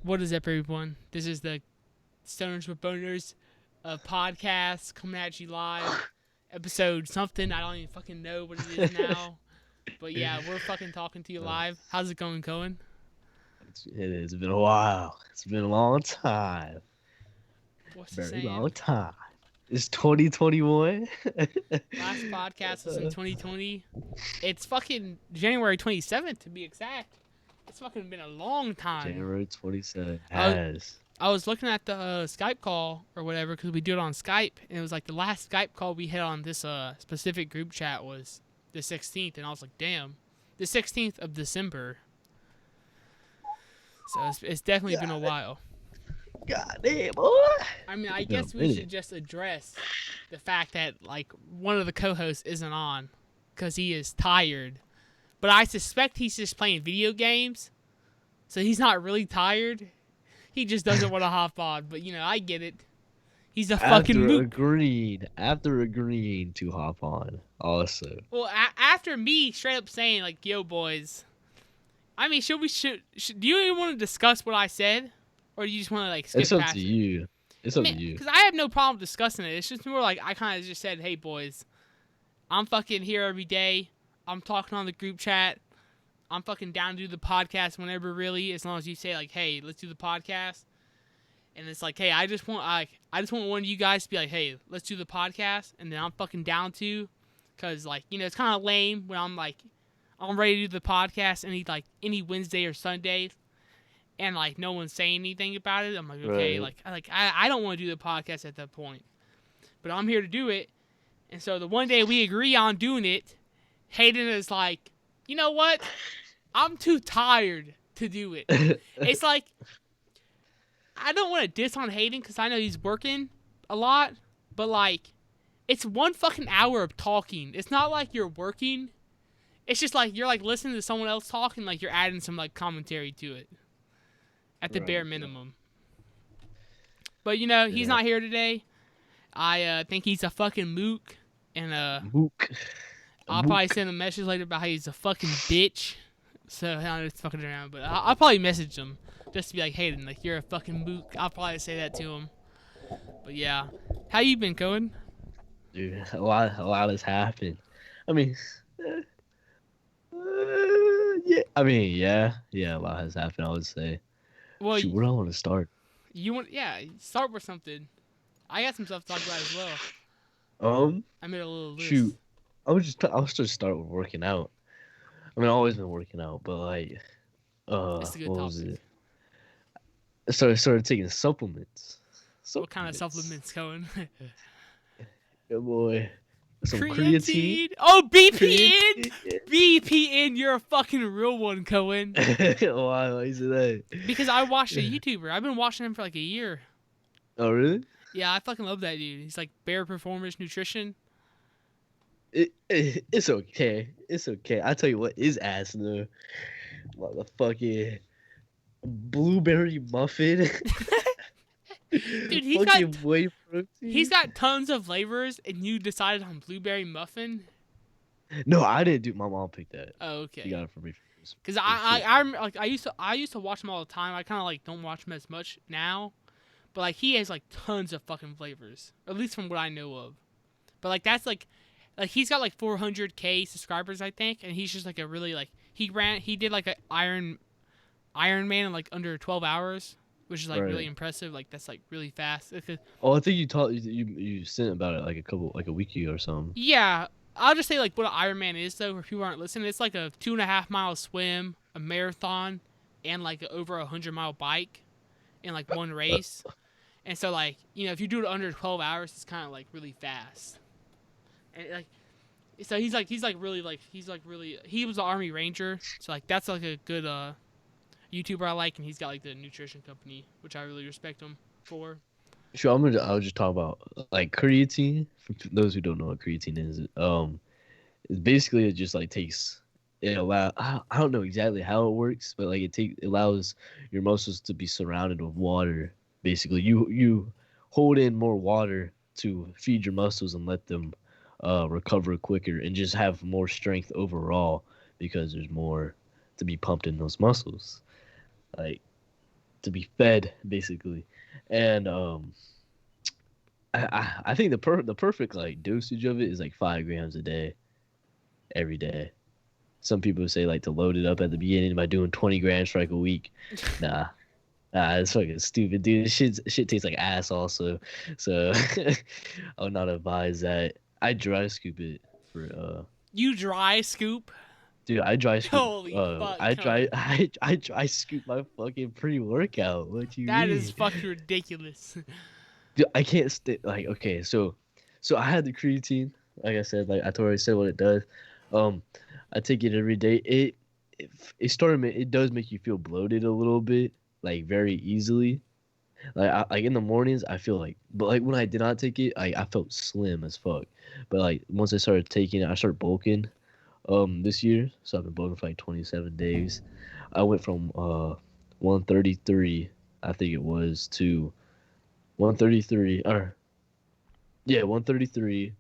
What is up, everyone? This is the Stoners with Boners podcast coming at you live. Episode something. I don't even fucking know what it is now. But yeah, we're fucking talking to you live. How's it going, Cohen? It's been a while. It's been a long time. What's the Very saying? long time. It's 2021. Last podcast was in 2020. It's fucking January 27th to be exact. It's fucking been a long time. January 27th I, has. I was looking at the Skype call or whatever because we do it on Skype, and it was like the last Skype call we had on this specific group chat was the 16th, and I was like, damn, the 16th of December. So it's definitely been a while. God damn, boy. I mean, I guess we should just address the fact that like one of the co-hosts isn't on because he is tired, but I suspect he's just playing video games, so he's not really tired. He just doesn't want to hop on, but I get it. He's a fucking mook. After agreeing to hop on, also. Well, after me straight up saying like, "Yo, boys," I mean, should do you even want to discuss what I said, or do you just want to like skip It's up past to it? you. It's up to you. Because I have no problem discussing it. It's just more like I kind of just said, "Hey, boys, I'm fucking here every day. I'm talking on the group chat. I'm fucking down to do the podcast whenever, really, as long as you say like, hey, let's do the podcast." And it's like, hey, I just want one of you guys to be like, hey, let's do the podcast, and then I'm fucking down to, cause like it's kind of lame when I'm like, I'm ready to do the podcast any Wednesday or Sunday, and like no one's saying anything about it. I'm like, okay, Right. I don't want to do the podcast at that point, but I'm here to do it. And so the one day we agree on doing it, Hayden is like, you know what? I'm too tired to do it. It's like, I don't want to diss on Hayden because I know he's working a lot, but like, it's 1 fucking hour of talking. It's not like you're working. It's just like you're like listening to someone else talking, like you're adding some like commentary to it at the bare minimum. But he's not here today. I think he's a fucking mook, and Mook. I'll probably send a message later about how he's a fucking bitch. So I'm just fucking around, but I'll probably message him just to be like, Hayden, like you're a fucking mook. I'll probably say that to him. But yeah, how you been, Cohen? Dude, a lot has happened. I mean, yeah. I mean, yeah, a lot has happened. I would say. Well, Shoot, where do I want to start? Start with something. I got some stuff to talk about as well. I made a little list. Shoot, I'll just start with working out. I mean, I've always been working out, but like, That's a good what topic. was it? I started taking supplements. What kind of supplements, Cohen? Yeah, boy. Some creatine. Oh, BPN! BPN, you're a fucking real one, Cohen. Why is it that? Because I watched a YouTuber. I've been watching him for like a year. Oh, really? Yeah, I fucking love that dude. He's like Bear Performance Nutrition. It's okay. It's okay. I tell you what is ass though. Motherfucking blueberry muffin. Dude, he's got tons of flavors, and you decided on blueberry muffin. No, I didn't do. My mom picked that. Oh, okay. She got it for me. Because I used to watch him all the time. I kind of like don't watch him as much now, but like he has like tons of fucking flavors, at least from what I know of. But like that's like he's got like 400K subscribers, I think, and he's just like a really like he did like an Iron Man in like under 12 hours, which is like really impressive. Like that's like really fast. Oh, I think you sent about it like a week ago or something. Yeah, I'll just say like what an Iron Man is though, for people who aren't listening. It's like a 2.5 mile swim, a marathon, and like over 100 mile bike in like one race. And so like if you do it under 12 hours, it's kind of like really fast. And like, so he was an Army Ranger, so like that's like a good YouTuber I like, and he's got like the nutrition company, which I really respect him for. Sure, I'll just talk about like creatine. For those who don't know what creatine is, it's basically it just like takes it allow I don't know exactly how it works, but like it allows your muscles to be surrounded with water. Basically, you hold in more water to feed your muscles and let them recover quicker and just have more strength overall because there's more to be pumped in those muscles. Like to be fed basically, and I think the perfect like dosage of it is like 5 grams a day, every day. Some people say like to load it up at the beginning by doing 20 grams for like a week. Nah, it's fucking stupid, dude. Shit tastes like ass also. So I would not advise that. I dry scoop it for You dry scoop? dude, I dry scoop Holy fuck, I dry Connor. I dry scoop my fucking pre-workout. What you That is mean? fucking ridiculous. Dude, I can't stay like okay, so I had the creatine, like I said, like I already said what it does. Um I take it every day. It started it does make you feel bloated a little bit, like very easily. Like in the mornings, I feel like, but like when I did not take it, I felt slim as fuck. But like once I started taking it, I started bulking. This year, so I've been bulking for like 27 days. I went from 133, I think it was, to 133, or yeah, 133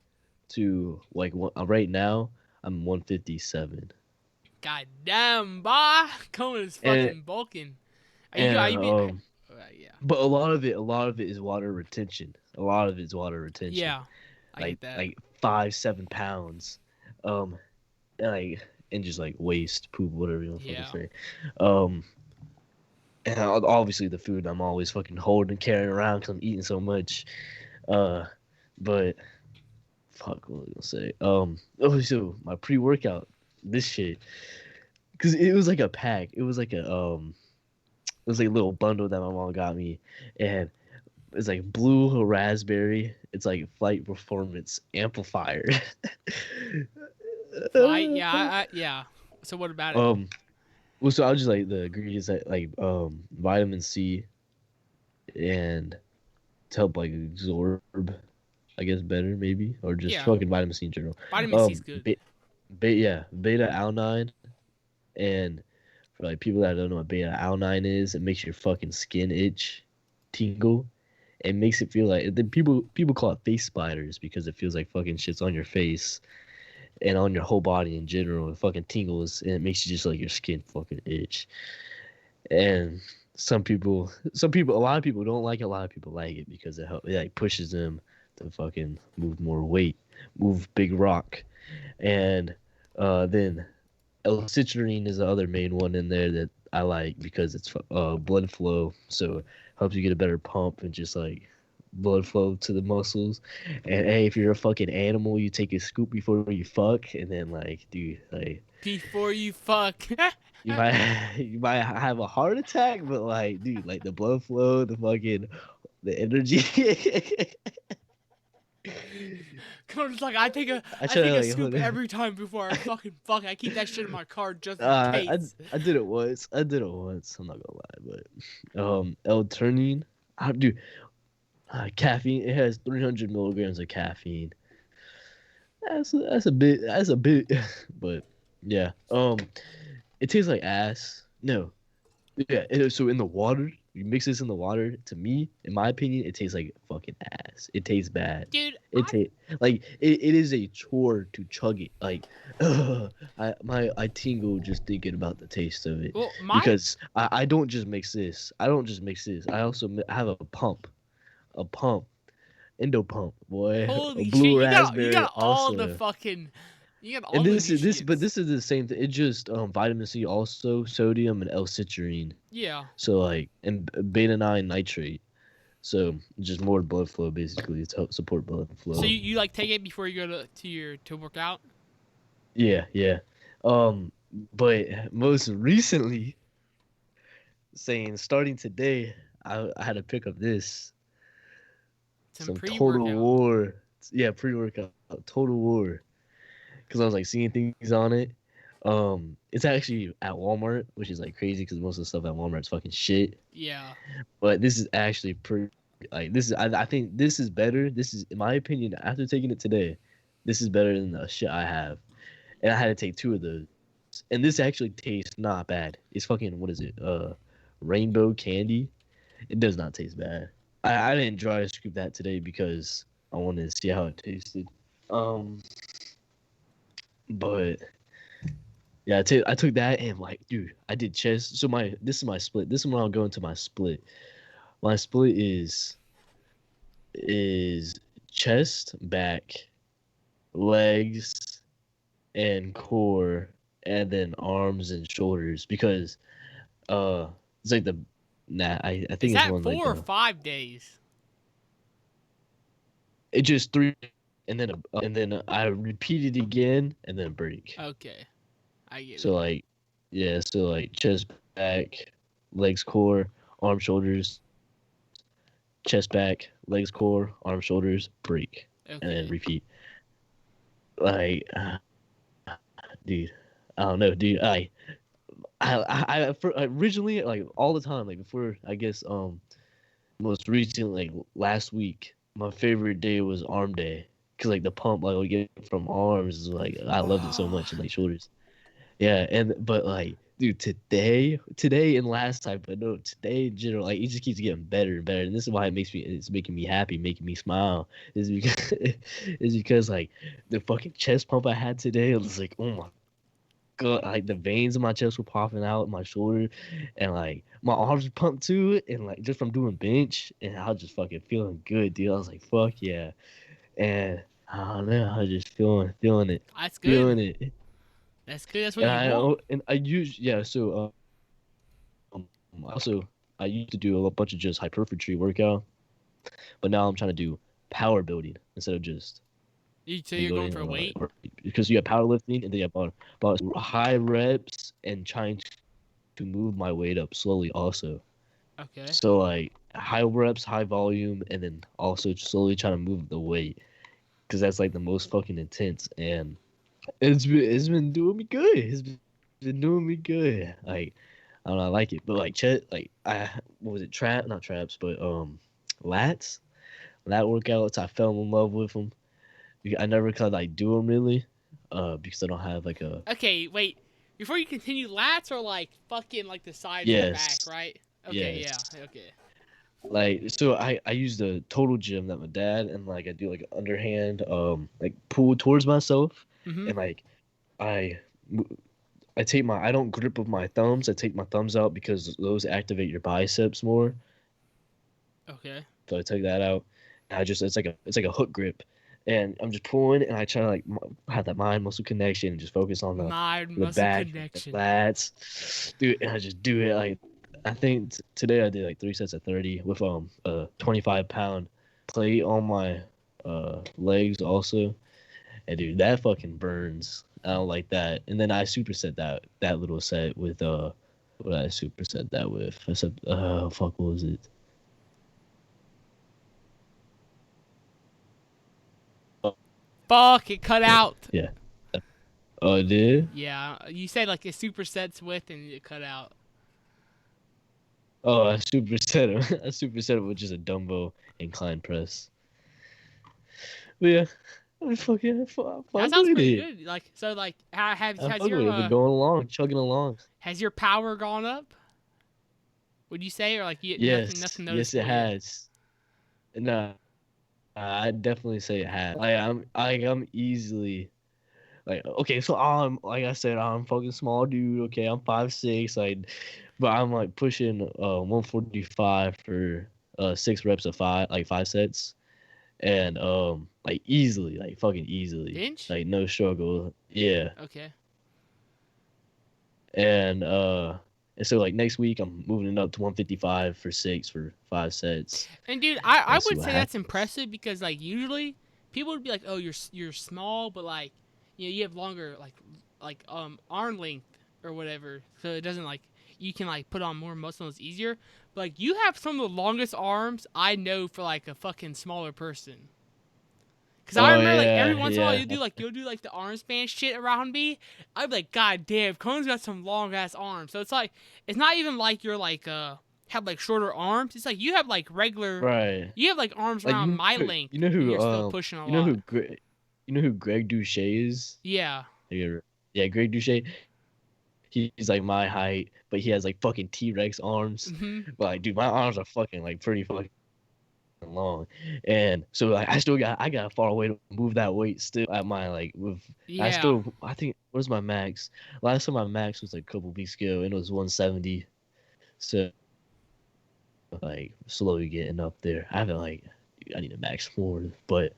to like right now I'm 157. God damn, boy. Conan is And fucking bulking. Are and you be, yeah. but a lot of it is water retention. A lot of it's water retention. Yeah. I get that. Like 5 7 pounds. Um and like and just like waste, poop, whatever you want to fucking Yeah. say. Um and obviously the food I'm always fucking holding and carrying around because I'm eating so much. Uh but fuck, what was I gonna say? Oh, so my pre-workout, this shit, because it was like a pack. It was like a little bundle that my mom got me, and it's like blue raspberry. It's like flight performance amplifier. Flight? Yeah, yeah. So what about it? um, well, so I was just like the ingredients that like vitamin C and to help like absorb, I guess better maybe, or just Yeah. fucking vitamin C in general. Vitamin C is good. Yeah, beta alanine, and for like people that don't know what beta alanine is, it makes your fucking skin itch, tingle. It makes it feel like then people call it face spiders because it feels like fucking shit's on your face and on your whole body in general. It fucking tingles and it makes you just like your skin fucking itch. And a lot of people don't like it. A lot of people like it because it like pushes them to fucking move more weight, move big rock, and then L-citrulline is the other main one in there that I like because it's blood flow, so it helps you get a better pump and just like blood flow to the muscles. And hey, if you're a fucking animal, you take a scoop before you fuck, and then like, dude, like Before you fuck. you might you might have a heart attack, but like, dude, like the blood flow, the energy. Connor's like, I I try take to a like scoop every time before I fucking fuck. I keep that shit in my car just in Uh, I case. I did it once. I did it once. I'm not gonna lie, but L-theanine, how do caffeine? It has 300 milligrams of caffeine. That's a bit. That's a bit, but yeah. It tastes like ass. No, yeah. So in the water, you mix this in the water. To me, in my opinion, it tastes like fucking ass. It tastes bad. Dude, It tastes like it is a chore to chug it. Like, I tingle just thinking about the taste of it well, my because I don't just mix this. I don't just mix this. I also have a pump, endo pump, boy, a holy shit, blue you raspberry got all the also. fucking, you got all And the but nutrients. this is the same thing. It just vitamin C also, sodium and L-citrulline. Yeah. So like and beta 9 nitrate. So just more blood flow basically to help support blood So flow. you like take it before you go to work out? Yeah, yeah. Um, but most recently, saying starting today, I had to pick up Some some Total pre-workout. War. Yeah, pre-workout, Total War, because I was like seeing things on it. It's actually at Walmart, which is like crazy because most of the stuff at Walmart is fucking shit. Yeah. But this is actually pretty. Like this is, I think this is better. This is, in my opinion, after taking it today, this is better than the shit I have. And I had to take two of those. And this actually tastes not bad. It's fucking, what is it? Rainbow candy. It does not taste bad. I didn't dry scoop that today because I wanted to see how it tasted. Um, but Yeah, I took that and like, dude, I did chest. So this is my split. This is when I'll go into my split. My split is chest, back, legs, and core, and then arms and shoulders because it's like the I Is think it's that one like 4 or 5 days? it just three and then I repeat it again and then break. Okay, I get So it. like yeah, so like chest, back, legs, core, arm, shoulders, chest, back, legs, core, arm, shoulders, break, and then Okay. repeat. Like, dude, I don't know, dude. Originally like all the time, like before I guess most recent like last week, my favorite day was arm day because like the pump like I would get from arms is like I loved it so Oh, much and like shoulders. Yeah, and but like, dude, today and last time, but no, today in general, like it just keeps getting better and better, and this is why it's making me happy, making me smile, is because is because like the fucking chest pump I had today, I was like, oh my god, like the veins in my chest were popping out, my shoulder, and like my arms were pumped too, and like just from doing bench, and I was just fucking feeling good, dude. I was like, fuck yeah, and I don't know, I was just feeling it, that's good. feeling it. That's good. That's what And you want. I use yeah. So also I used to do a bunch of just hypertrophy workout, but now I'm trying to do power building instead of just So you're going building for a weight? because you have powerlifting and then you have about high reps and trying to move my weight up slowly also. Okay. So like high reps, high volume, and then also slowly trying to move the weight because that's like the most fucking intense and it's been doing me good. Been doing me good. Like I don't know, I like it. But like Chet, like I what was it, not traps, but lats. Lat workouts, I fell in love with them. I never could like do them really, because I don't have like a Okay, wait. Before you continue, lats are like fucking like the sides of your back, yes, right? Okay, yeah, yes. okay. Like so I use the total gym that my dad and like I do like underhand like pull towards myself Mm-hmm. and like I I take my I don't grip with my thumbs. I take my thumbs out because those activate your biceps more. Okay. So I take that out. And I just it's like a hook grip, and I'm just pulling, and I try to like have that mind muscle connection and just focus on Mind the muscle back, the connection. lats, dude. And I just do it like I think today I did like 3 sets of 30 with a 25 pound plate on my legs also, and dude that fucking burns. I don't like that. And then I superset that little set with what did I superset that with? I said fuck what was it? Fuck, it cut out. Yeah. Oh, it did? Yeah, you said like a supersets with and it cut out. Oh, I superset him. I superset him with just a dumbbell incline press. But yeah, I That fuck sounds with pretty it. good. Like so, like how I has fuck your with it. We're going along, chugging along. has your power gone up? Would you say, or like you Yes, nothing yes, it noticeable yet? has. No, I definitely say it has. I'm easily like okay. So I'm like I said, I'm fucking small dude. Okay, I'm 5'6". Like, but I'm like pushing 145 for 6 reps of five sets. And like easily, like fucking easily, Bench? like no struggle. Yeah. Okay. And and so like next week I'm moving it up to 155 for 5 sets And dude, and I see would what say that's happens. impressive because like usually people would be like, oh, you're small, but like you have longer arm length or whatever, so it doesn't like you can like put on more muscle and it's easier. But like you have some of the longest arms I know for like a fucking smaller person. Cause I Oh remember like every yeah, once in a while yeah. you'll do like the arm span shit around me. I'd be like, God damn, Cone's got some long ass arms. So it's like it's not even like you're like have like shorter arms. It's like you have like regular Right. you have like arms Like around my length and you're still pushing a you know lot. you know who Greg Douche is? Yeah. Have you ever- Yeah, Greg Douche. He's like my height, but he has like fucking T-Rex arms. Mhm. But like, dude, my arms are fucking like pretty fucking long, and so like I got a far way to move that weight still at my like with Yeah. I think what's my max? Last time my max was like a couple weeks ago and it was 170. So like slowly getting up there. I haven't like I need to max more, but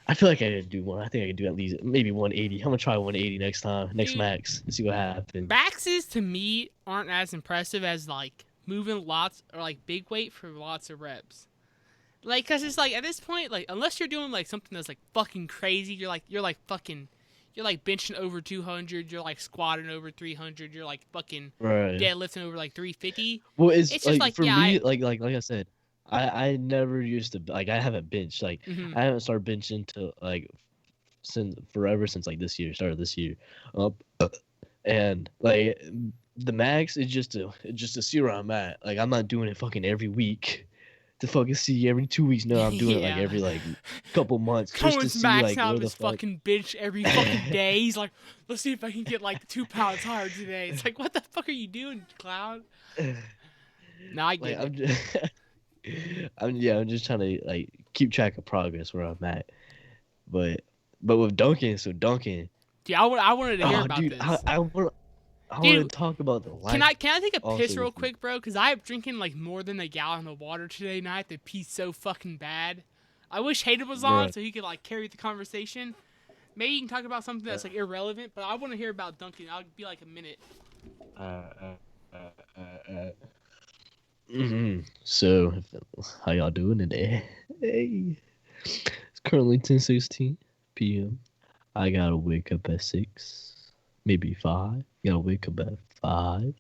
I feel like I could do one. I think I could do at least maybe 180. I'm gonna try 180 next time, next Dude, max, and see what happens. maxes to me aren't as impressive as like moving lots or like big weight for lots of reps. Like, cause it's like at this point, like unless you're doing like something that's like fucking crazy, you're like benching over 200, you're like squatting over 300, you're like fucking Right. deadlifting over like 350. Well, it's It's just like like for yeah, I me, like I said, I never used to like I haven't benched like mhm. I haven't started benching to like since forever since like this year started this year, up and like the max is just to see where I'm at. Like I'm not doing it fucking every week to fucking see every 2 weeks. No, I'm doing it like Yeah. every like couple months just to Cohen's see maxing like out where his the fuck. fucking bench every fucking day. He's like, let's see if I can get like 2 pounds higher today. It's like, what the fuck are you doing, Cloud? No, I Like get it. I'm just I'm just trying to like keep track of progress where I'm at. But with Duncan, so Duncan, Dude, I wanted to hear oh about dude, this. I want to Dude, talk about the can life I take a also piss real with you. quick, bro? Cause I'm drinking like more than a gallon of water today, and I have to pee so fucking bad. I wish Hayden was on Bruh. so he could like carry the conversation. Maybe you can talk about something that's like irrelevant, but I want to hear about Duncan. I'll be like a minute. Uh, uh, So, how y'all doing today? Hey, it's currently 10:16 p.m. I gotta wake up at 6, maybe 5. Gotta wake up at 5.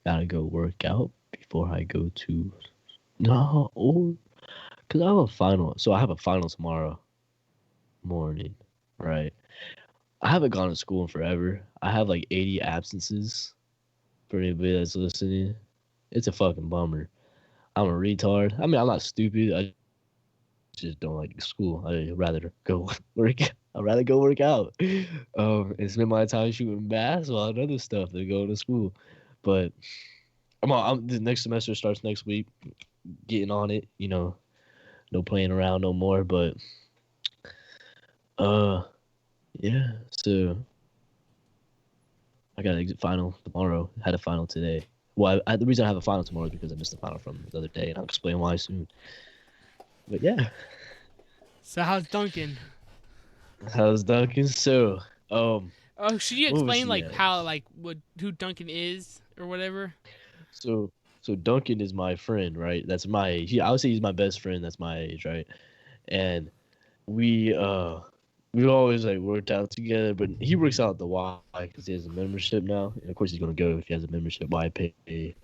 Gotta go work out before I go to no or because I have a final. So I have a final tomorrow morning, right? I haven't gone to school in forever. I have like 80 absences for anybody that's listening. It's a fucking bummer. I'm a retard. I mean, I'm not stupid. I just don't like school. I'd rather go work. I'd rather go work out, and spend my time shooting basketball and other stuff than going to school. But the next semester starts next week. Getting on it, no playing around no more. But uh, yeah. So I got an exit final tomorrow. Had a final today. Well, the reason I have a final tomorrow is because I missed the final from the other day, and I'll explain why soon. But yeah, So how's Duncan? how's Duncan? So, Oh, should you what was explain he like at? how like what who Duncan is or whatever? So, so Duncan is my friend, right? That's my age. I would say he's my best friend. That's my age, right? And we we always like worked out together, but he works out at the Y because he has a membership now. And of course, he's gonna go if he has a membership. Why pay?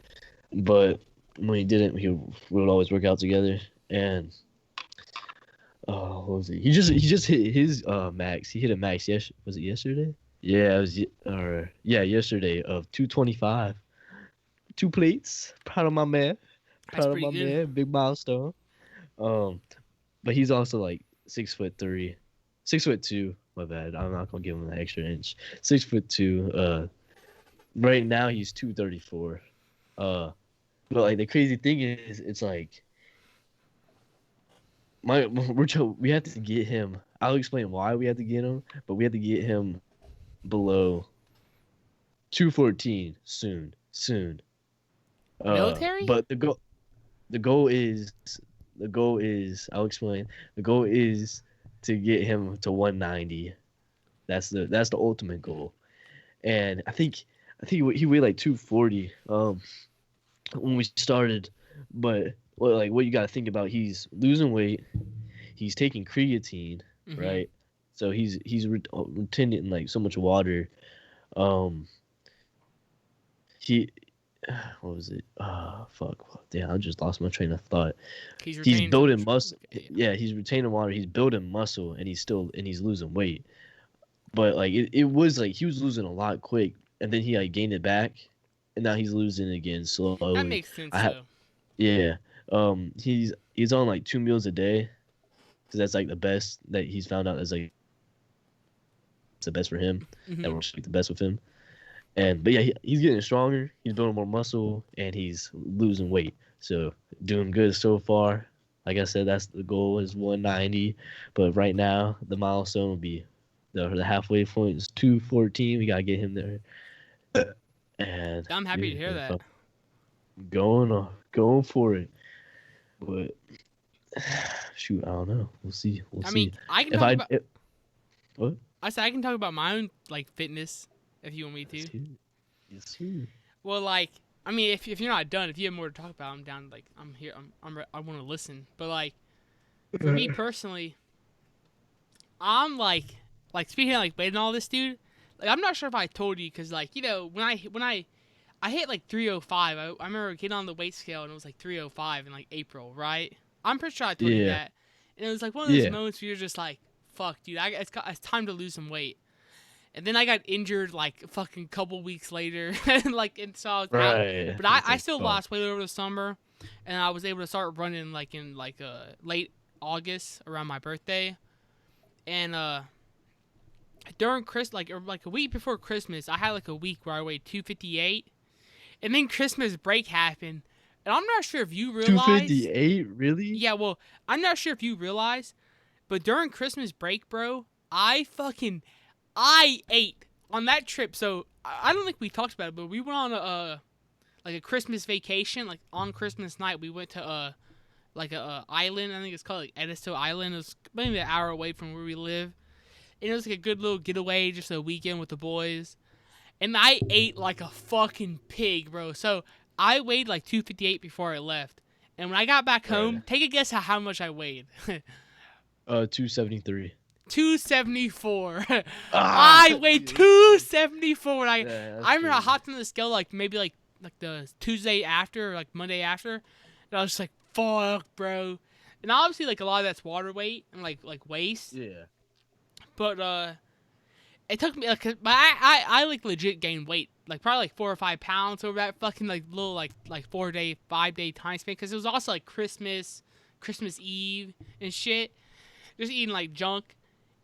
But when he didn't, we would always work out together. And what was it? He just hit his max. He hit a max. Yes, was it yesterday? Yeah, it was. Or yeah, yesterday of 225, 2 plates. Proud of my man. That's Proud of pretty my good. man. Big milestone. Um, but he's also like 6'3", 6'2". My bad. I'm not gonna give him an extra inch. 6'2". Right now he's 234. But like the crazy thing is, it's like we have to get him. I'll explain why we have to get him, but we have to get him below 214 soon, soon. Military? But the goal is I'll explain. The goal is to get him to 190. That's the ultimate goal. And I think he weighed like 240 when we started, but what you got to think about, he's losing weight, he's taking creatine, Mm-hmm. right? So he's retaining like so much water. Um he what was it? Fuck. Damn, I just lost my train of thought. He's He's retaining so building much. muscle. Okay, Yeah, he's retaining water. He's building muscle, and he's losing weight. But like it was like he was losing a lot quick, and then he like gained it back, and now he's losing again that slowly. makes sense I have though. yeah. He's on like 2 meals a day, because that's like the best that he's found out is like it's the best for him. That Mm-hmm. works like the best with him. And but yeah, he's getting stronger. He's building more muscle, and he's losing weight. So doing good so far. Like I said, that's the goal is 190. But right now, the milestone will be the halfway point is 214. We gotta get him there. And I'm happy to hear yeah, that. going for it. But shoot, I don't know. We'll see. We'll I mean, see. I can If talk I about. if, what? I said I can talk about my own like fitness if you want me Yes, to. sir. Yes, sir. Well, like, I mean, if you're not done, if you have more to talk about, I'm down. Like, I'm here. I want to listen. But like, for me personally, I'm like speaking of like weight and all this, dude. Like, I'm not sure if I told you because like when I hit like 305. I remember getting on the weight scale and it was like 305 in like April, right? I'm pretty sure I told you Yeah. that. And it was like one of those Yeah. moments where you're just like, fuck, dude, it's time to lose some weight. And then I got injured like a fucking couple weeks later, and so I was out. Right. But I, It's I like still fuck. lost weight over the summer, and I was able to start running like in like late August around my birthday, and during Chris like or like a week before Christmas, I had like a week where I weighed 258, and then Christmas break happened, and I'm not sure if you realize. 258, really? Yeah, well, I'm not sure if you realize, but during Christmas break, bro, I ate on that trip. So I don't think we talked about it, but we went on a like a Christmas vacation. Like on Christmas night, we went to like a island. I think it's called like Edisto Island. It was maybe an hour away from where we live. And it was like a good little getaway, just a weekend with the boys. And I ate like a fucking pig, bro. So I weighed like 258 before I left. And when I got back home, Right. take a guess at how much I weighed. 273. 274. Ah, I weighed dude. 274 when I Yeah, that's I remember I crazy. hopped on the scale like maybe like the Tuesday after or like Monday after, and I was just like, fuck, bro. And obviously like a lot of that's water weight and like waste, Yeah. but it took me like but I like legit gained weight like probably like 4 or 5 pounds over that fucking like little like 4 day 5 day time span because it was also like Christmas Eve and shit, just eating like junk.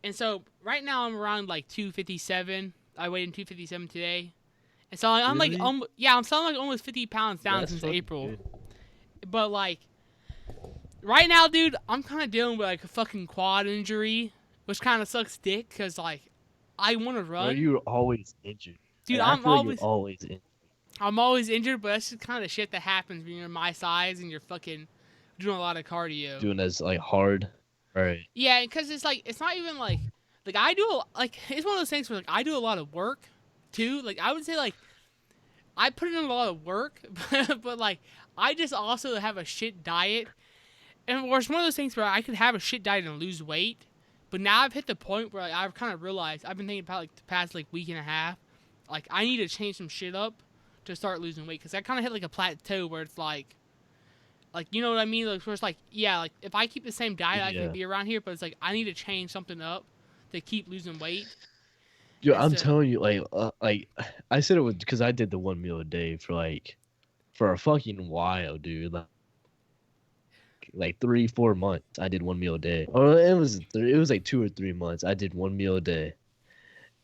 And so right now I'm around like 257. I weighed in 257 today. And so like, I'm like, Really? yeah, I'm still like almost 50 pounds down That's since fucking April. good. But like, right now, dude, I'm kind of dealing with like a fucking quad injury, which kind of sucks dick because like, I want to Bro, run. you're always injured. Dude, Like, I feel like you're always injured. I'm always injured, but that's just kind of shit that happens when you're my size and you're fucking doing a lot of cardio. Doing that's like hard. Right. Yeah, because it's like it's not even like I do like it's one of those things where like I do a lot of work too. Like I would say like I put in a lot of work, but like I just also have a shit diet, and it's one of those things where I could have a shit diet and lose weight. But now I've hit the point where like, I've kind of realized I've been thinking about like the past like week and a half, like I need to change some shit up to start losing weight because I kind of hit like a plateau where it's like you know what I mean? Like where it's like yeah, like if I keep the same diet, I can Yeah. be around here. But it's like I need to change something up to keep losing weight. Yo, And I'm so telling you, like I said it was because I did the 1 meal a day for a fucking while, dude. Like 3 4 months, I did 1 meal a day. Or it was like 2 or 3 months. I did 1 meal a day,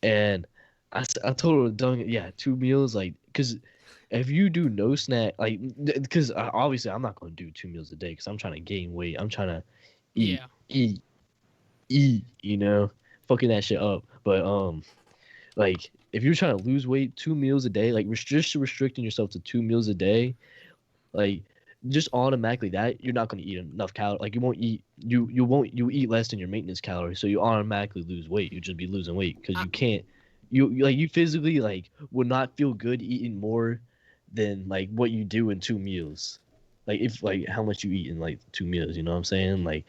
and I told her, done yeah, 2 meals, like because if you do no snack, like because obviously I'm not gonna do 2 meals a day because I'm trying to gain weight. I'm trying to eat, yeah, eat, eat. Fucking that shit up. But like if you're trying to lose weight, 2 meals a day, like restricting yourself to 2 meals a day, like just automatically that you're not going to eat enough calories. Like you eat less than your maintenance calories, so you automatically lose weight. You just be losing weight because I, you can't. You physically like would not feel good eating more than like what you do in 2 meals. Like if like how much you eat in like 2 meals, you know what I'm saying? Like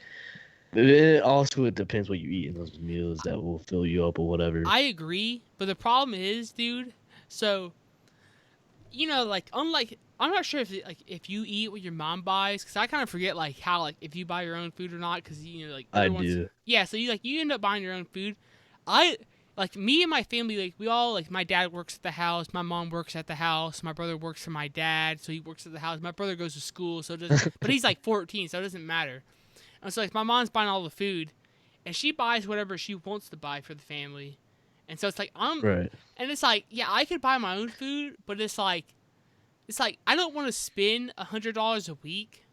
it depends what you eat in those meals that will fill you up or whatever. I agree, but the problem is, dude. So like unlike I'm not sure if you eat what your mom buys because I kind of forget like how like if you buy your own food or not because like I everyone's do. yeah. So you end up buying your own food. I like me and my family like we all like my dad works at the house, my mom works at the house, my brother works for my dad, so he works at the house. My brother goes to school, so it doesn't. But he's like 14, so it doesn't matter. And so like my mom's buying all the food, and she buys whatever she wants to buy for the family. And so it's like Right. and it's like yeah, I could buy my own food, but it's like I don't want to spend $100 a week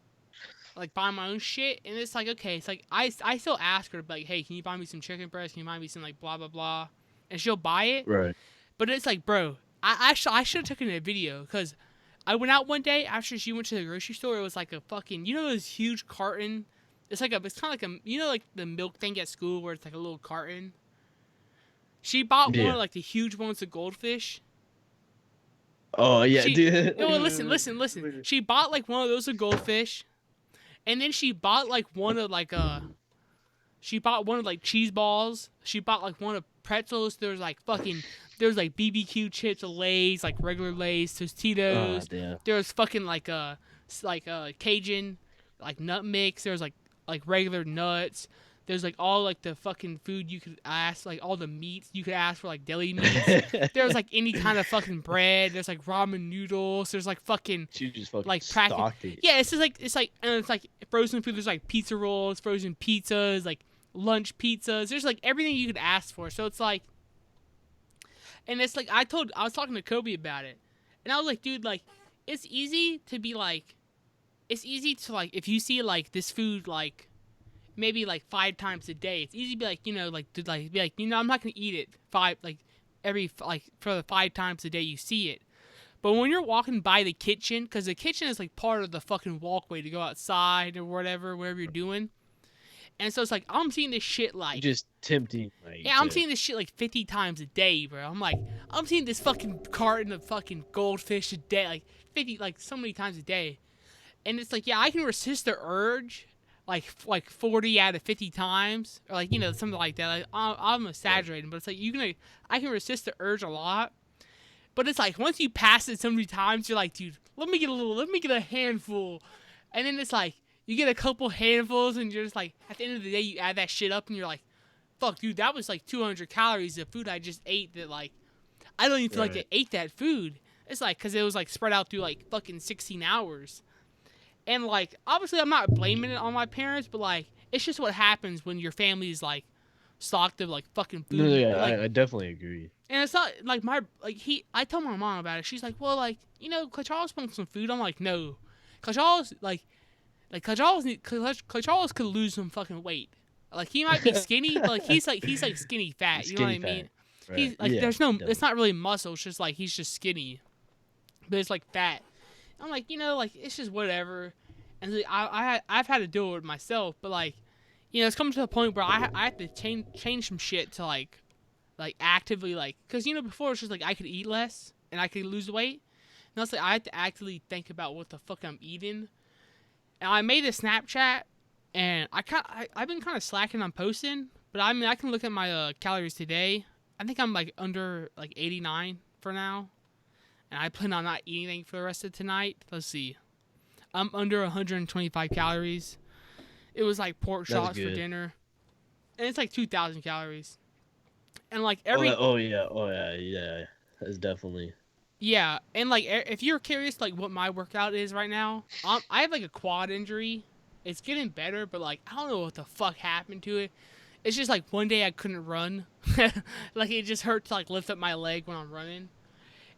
like buy my own shit, and it's like okay, it's like I still ask her like, hey, can you buy me some chicken breast? Can you buy me some like blah blah blah, and she'll buy it. Right. But it's like, bro, I should have taken a video because I went out one day after she went to the grocery store. It was like a fucking, you know, this huge carton. It's kind of like a, you know, like the milk thing at school where it's like a little carton. She bought one Yeah. of like the huge ones of goldfish. Oh yeah, She, dude. no, listen. She bought like one of those of goldfish, and then she bought like one of like she bought one of like cheese balls. She bought like one of pretzels. There's like BBQ chips, Lay's, like regular Lay's, Oh Tostitos. damn. There was fucking like Cajun, like nut mix. There's like regular nuts. There's like all like the fucking food you could ask, like all the meats you could ask for, like deli meats. There's like any kind of fucking bread. There's like ramen noodles. There's like fucking She just fucking like stocked it. yeah. It's like frozen food. There's like pizza rolls, frozen pizzas, like lunch pizzas. There's like everything you could ask for. So it's like, and it's like I was talking to Kobe about it, and I was like, dude, like it's easy to be like, it's easy to like if you see like this food like maybe like 5 times a day. It's easy to be like, you know, like to like be like, you know, I'm not gonna eat it for the 5 times a day you see it. But when you're walking by the kitchen, because the kitchen is like part of the fucking walkway to go outside or whatever you're doing. And so it's like, I'm seeing this shit like. Just tempting. Like, yeah, I'm seeing this shit like 50 times a day, bro. I'm like, I'm seeing this fucking carton of fucking goldfish a day, like 50, like so many times a day. And it's like, yeah, I can resist the urge like 40 out of 50 times. Or like, you know, something like that. Like, I'm exaggerating, but it's like, I can resist the urge a lot. But it's like once you pass it so many times, you're like, dude, let me get a handful, and then it's like you get a couple handfuls, and you're just like, at the end of the day, you add that shit up, and you're like, fuck, dude, that was like 200 calories of food I just ate. That like, I don't even feel like I ate that food. It's like because it was like spread out through like fucking 16 hours, and like obviously I'm not blaming it on my parents, but like it's just what happens when your family's like stocked of like fucking food. No, yeah, like, I definitely agree. and it's not like I told my mom about it. She's like, well, like, you know, Clay Charles wants some food. I'm like, no. Clay Charles, Clay Charles could lose some fucking weight. Like, he might be skinny, but like, he's like skinny fat. You know what I mean? Right. He's like, yeah, there's no, definitely. it's not really muscle. It's just like, he's just skinny. But it's like fat. I'm like, you know, like, it's just whatever. And like, I've had to deal with it myself, but like, you know, it's coming to the point where I have to change some shit to like actively like, because you know before it's just like I could eat less and I could lose weight. Now it's like I have to actively think about what the fuck I'm eating. And I made a Snapchat, and I've been kind of slacking on posting, but I mean I can look at my calories today. I think I'm like under like 89 for now, and I plan on not eating anything for the rest of tonight. Let's see, I'm under 125 calories. It was like pork chops for dinner, and it's like 2,000 calories. And like every oh yeah, that's definitely. yeah, and like if you're curious like what my workout is right now, I have like a quad injury. It's getting better, but like I don't know what the fuck happened to it. It's just like one day I couldn't run, like it just hurt to like lift up my leg when I'm running,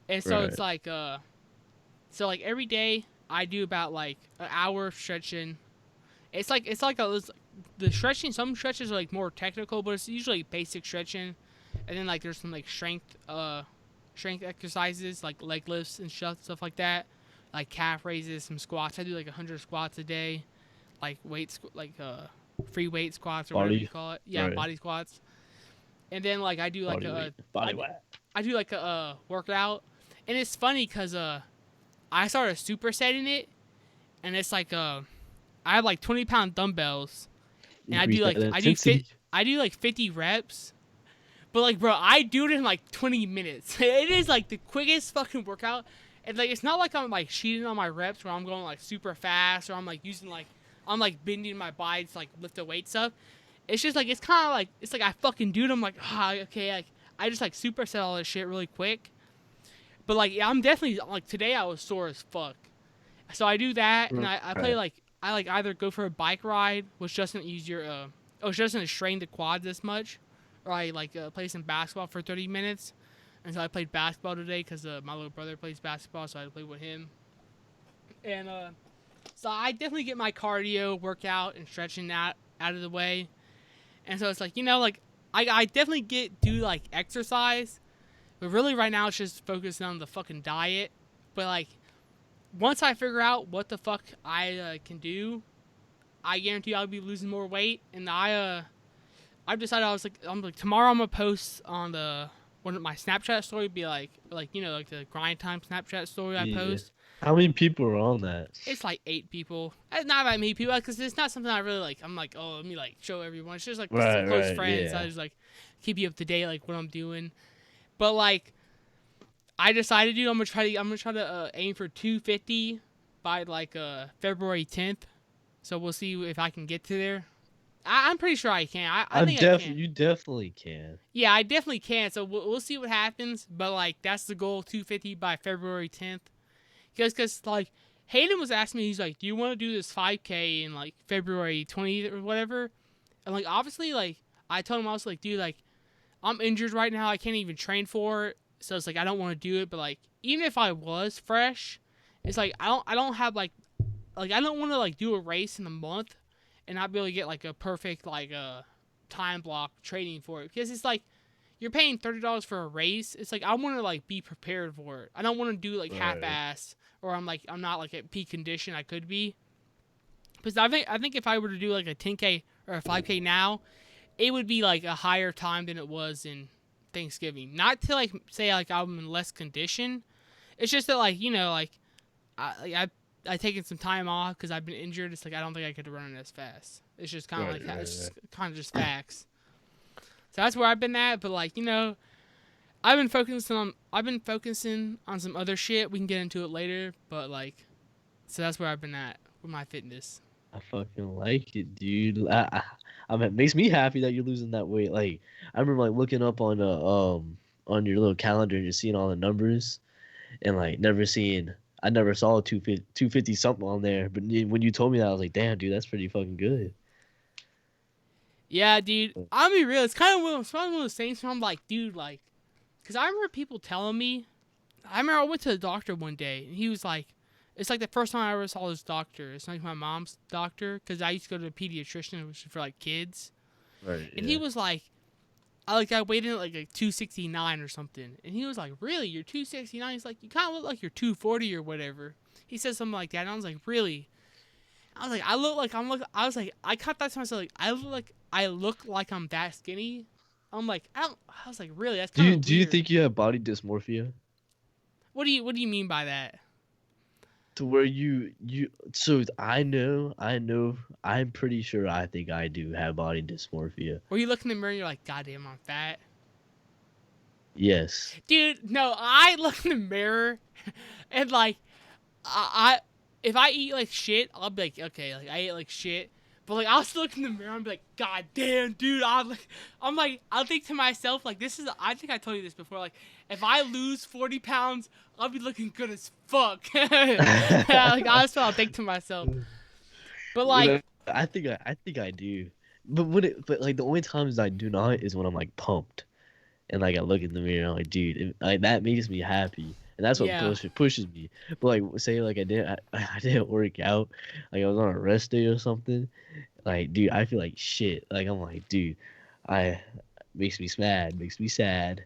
and so it's like so like every day I do about like an hour of stretching. It's the stretching. Some stretches are like more technical, but it's usually basic stretching. And then like there's some like strength exercises like leg lifts and stuff like that, like calf raises, some squats. I do like 100 squats a day, like free weight squats or whatever you call it. Yeah, body squats. And then like I do like I do like a workout, and it's funny because I started supersetting it, and it's like I have like 20-pound dumbbells, and I do like 50 reps. But like, bro, I do it in like 20 minutes. It is like the quickest fucking workout. And like, it's not like I'm like cheating on my reps where I'm going like super fast or I'm like I'm like bending my body to like lift the weights up. It's just like, it's kind of like, it's like I fucking do it. I'm like, okay, like I just like superset all this shit really quick. But like, yeah, I'm definitely like today I was sore as fuck. So I do that, and I play like I like either go for a bike ride, which doesn't use your which doesn't strain the quads as much. Or I like play some basketball for 30 minutes. And so I played basketball today because my little brother plays basketball, so I had to play with him. And So I definitely get my cardio workout and stretching out of the way. And so it's like, like I definitely do like exercise, but really right now it's just focusing on the fucking diet. But like once I figure out what the fuck I can do, I guarantee I'll be losing more weight. And I've decided I'm like tomorrow I'm gonna post on the one of my Snapchat story be like like the grind time Snapchat story I Yeah. post. How many people are on that? It's like 8 people. It's not that many people because it's not something I really like. I'm like, oh, let me like show everyone. It's just like some Right, close right, friends. I yeah. just like keep you up to date like what I'm doing. But like I decided, dude, I'm gonna try to aim for 250 by like February 10th. So we'll see if I can get to there. I'm pretty sure I can. I I'm think I can. definitely, you definitely can. Yeah, I definitely can. So we'll see what happens. But like that's the goal, 250 by February 10th. Because like Hayden was asking me, he's like, "Do you want to do this 5K in like February 20th or whatever?" And like obviously like I told him I was like, "Dude, like I'm injured right now. I can't even train for it. So it's like I don't want to do it. But like even if I was fresh, it's like I don't have like I don't want to like do a race in a month and not be able to get like a perfect like time block training for it because it's like you're paying $30 for a race. It's like I want to like be prepared for it. I don't want to do like half Right. ass or I'm not like at peak condition I could be. Because I think if I were to do like a 10K or a 5K now, it would be like a higher time than it was in Thanksgiving. Not to like say like I'm in less condition. It's just that like like I taken some time off because I've been injured. It's like I don't think I could run it as fast. It's just kind of Right, like right, it's just right. kind of just facts. So that's where I've been at. But like I've been focusing on some other shit. We can get into it later. But like so that's where I've been at with my fitness. I fucking like it, dude. I mean, it makes me happy that you're losing that weight. Like, I remember like looking up on your little calendar and just seeing all the numbers and like never seeing. I never saw a 250 something on there, but when you told me that, I was like, damn, dude, that's pretty fucking good. Yeah, dude. I'll be real. It's kind of one of those things where I'm like, dude, like, because I remember people telling me. I remember I went to the doctor one day, and he was like, it's like the first time I ever saw this doctor. It's like my mom's doctor, because I used to go to a pediatrician, which is for like kids. Right. And he Yeah. was like, I weighed in at like 269 or something. And he was like, really? You're 269? He's like, you kind of look like you're 240 or whatever. He said something like that. And I was like, really? I was like, I was like, I caught that to myself. Like, I look like I'm that skinny. I'm like, I was like, really? That's Do kind you of do you weird. think you have body dysmorphia? What do you mean by that? To where so I know I'm pretty sure I think I do have body dysmorphia. Where you look in the mirror and you're like, goddamn, I'm fat. Yes. Dude, no, I look in the mirror and like I if I eat like shit, I'll be like, okay, like I ate like shit. But like I'll still look in the mirror and be like, God damn, dude, I'm like I'll think to myself like I think I told you this before, like if I lose 40 pounds, I'll be looking good as fuck. Yeah, like that's what I'll think to myself. But like I think I do. But like the only times I do not is when I'm like pumped and like I look in the mirror and I'm like, dude, like that makes me happy. And that's what yeah. pushes me. But like say like I didn't work out, like I was on a rest day or something. Like, dude, I feel like shit. Like I'm like, dude, I makes me mad, makes me sad.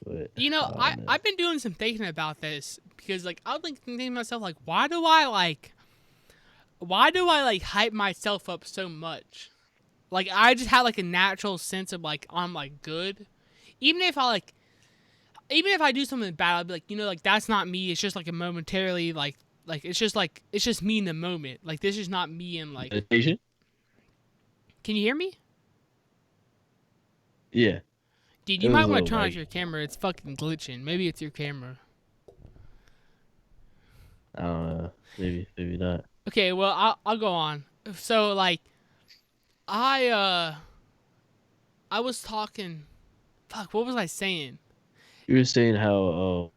But I don't know. I've been doing some thinking about this because like I've been thinking to myself like why do I like hype myself up so much? Like I just have like a natural sense of like I'm like good. Even if I like even if I do something bad, I'll be like, like that's not me. It's just like a momentarily like it's just me in the moment. Like this is not me in like Meditation? can you hear me? Yeah, Dude, it you was might a want to little turn off like your camera. It's fucking glitching. Maybe it's your camera. I don't know, maybe not. Okay, well I'll go on. So like I I was talking fuck, what was I saying? You were saying how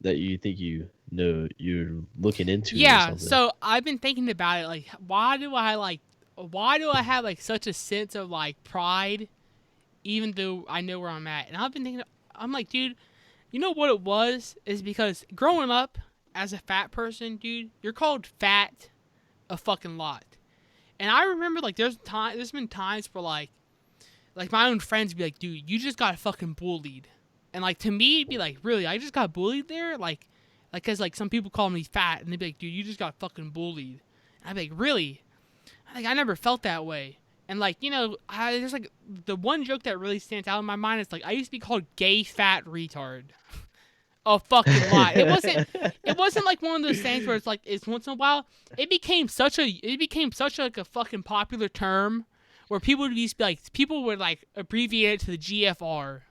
that you think you're looking into it or Yeah, something. so I've been thinking about it like why do I have like such a sense of like pride even though I know where I'm at? And I've been thinking I'm like, dude, you know what it was is because growing up as a fat person, dude, you're called fat a fucking lot. And I remember like there's been times where like my own friends be like, dude, you just got fucking bullied. And like to me it'd be like, really, I just got bullied there? Like cause like some people call me fat and they'd be like, dude, you just got fucking bullied. And I'd be like, really? Like I never felt that way. And like, you know, there's like the one joke that really stands out in my mind is like I used to be called gay fat retard. A fucking lot. It wasn't like one of those things where it's once in a while. It became such like a fucking popular term where people would like abbreviate it to the GFR.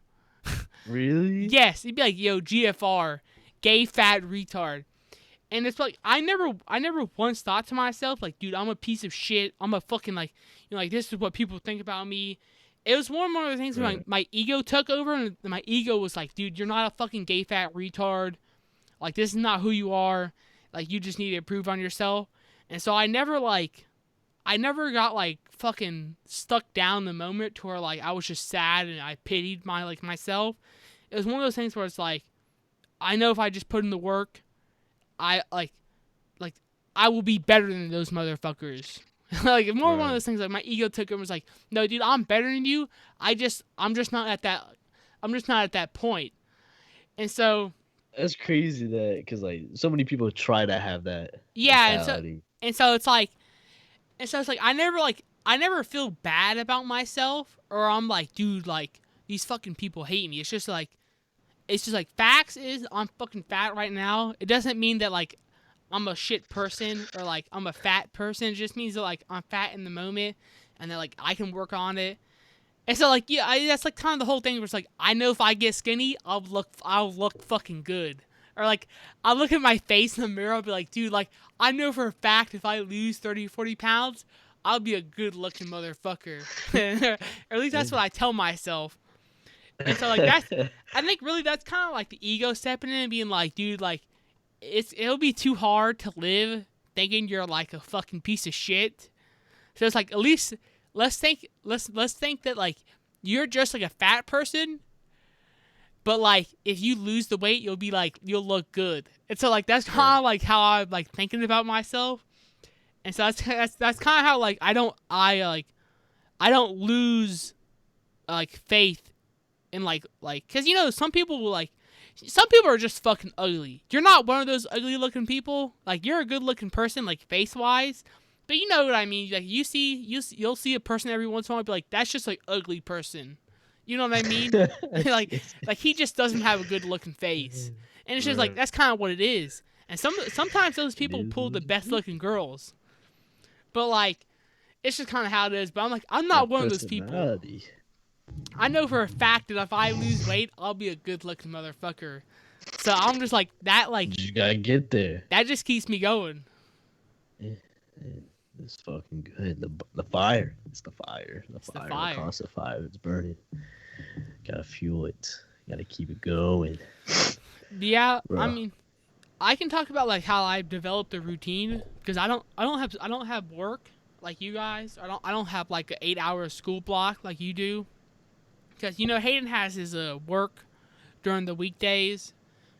Really? Yes, it'd be like, yo, GFR, gay fat retard. And it's like I never once thought to myself like, dude, I'm a piece of shit. I'm a fucking like, you know, like this is what people think about me. It was one of the things where my ego took over, and my ego was like, dude, you're not a fucking gay fat retard. Like, this is not who you are. Like, you just need to improve on yourself. And so I never got like fucking stuck down the moment to where like I was just sad and I pitied myself. It was one of those things where it's like, I know if I just put in the work, I I will be better than those motherfuckers. Like more one of those things like my ego took and was like, no, dude, I'm better than you. I'm just not at that point. And so That's crazy that because like so many people try to have that mentality. and so it's like I never feel bad about myself, or I'm like, dude, like these fucking people hate me. It's just like facts is I'm fucking fat right now. It doesn't mean that like I'm a shit person or like I'm a fat person. It just means that like I'm fat in the moment and that like I can work on it. And so like that's like kind of the whole thing where it's like I know if I get skinny, I'll look fucking good. Or like I'll look at my face in the mirror, I'll be like, dude, like I know for a fact if I lose 30, 40 pounds, I'll be a good looking motherfucker. Or at least that's what I tell myself. And so like I think really that's kind of like the ego stepping in and being like, dude, like it'll be too hard to live thinking you're like a fucking piece of shit. So it's like at least let's think that like you're just like a fat person, but like if you lose the weight, you'll look good. And so like that's kind of like how I'm like thinking about myself. And so that's kind of how like I don't lose like faith in like because you know some people are just fucking ugly. You're not one of those ugly looking people. Like you're a good looking person, like face wise, but you know what I mean. Like you'll see a person every once in a while, and be like, that's just like ugly person. You know what I mean? like he just doesn't have a good looking face, and it's just like that's kind of what it is. And sometimes those people pull the best looking girls, but like it's just kind of how it is. But I'm not one of those people. I know for a fact that if I lose weight, I'll be a good-looking motherfucker. So I'm just like that. Like you gotta get there. That just keeps me going. Yeah, it's fucking good. The fire. It's the fire. The constant fire. It's burning. Gotta fuel it. Gotta keep it going. Yeah, bro. I mean, I can talk about like how I've developed a routine because I don't have work like you guys. I don't have like an 8-hour school block like you do. Because, you know, Hayden has his work during the weekdays,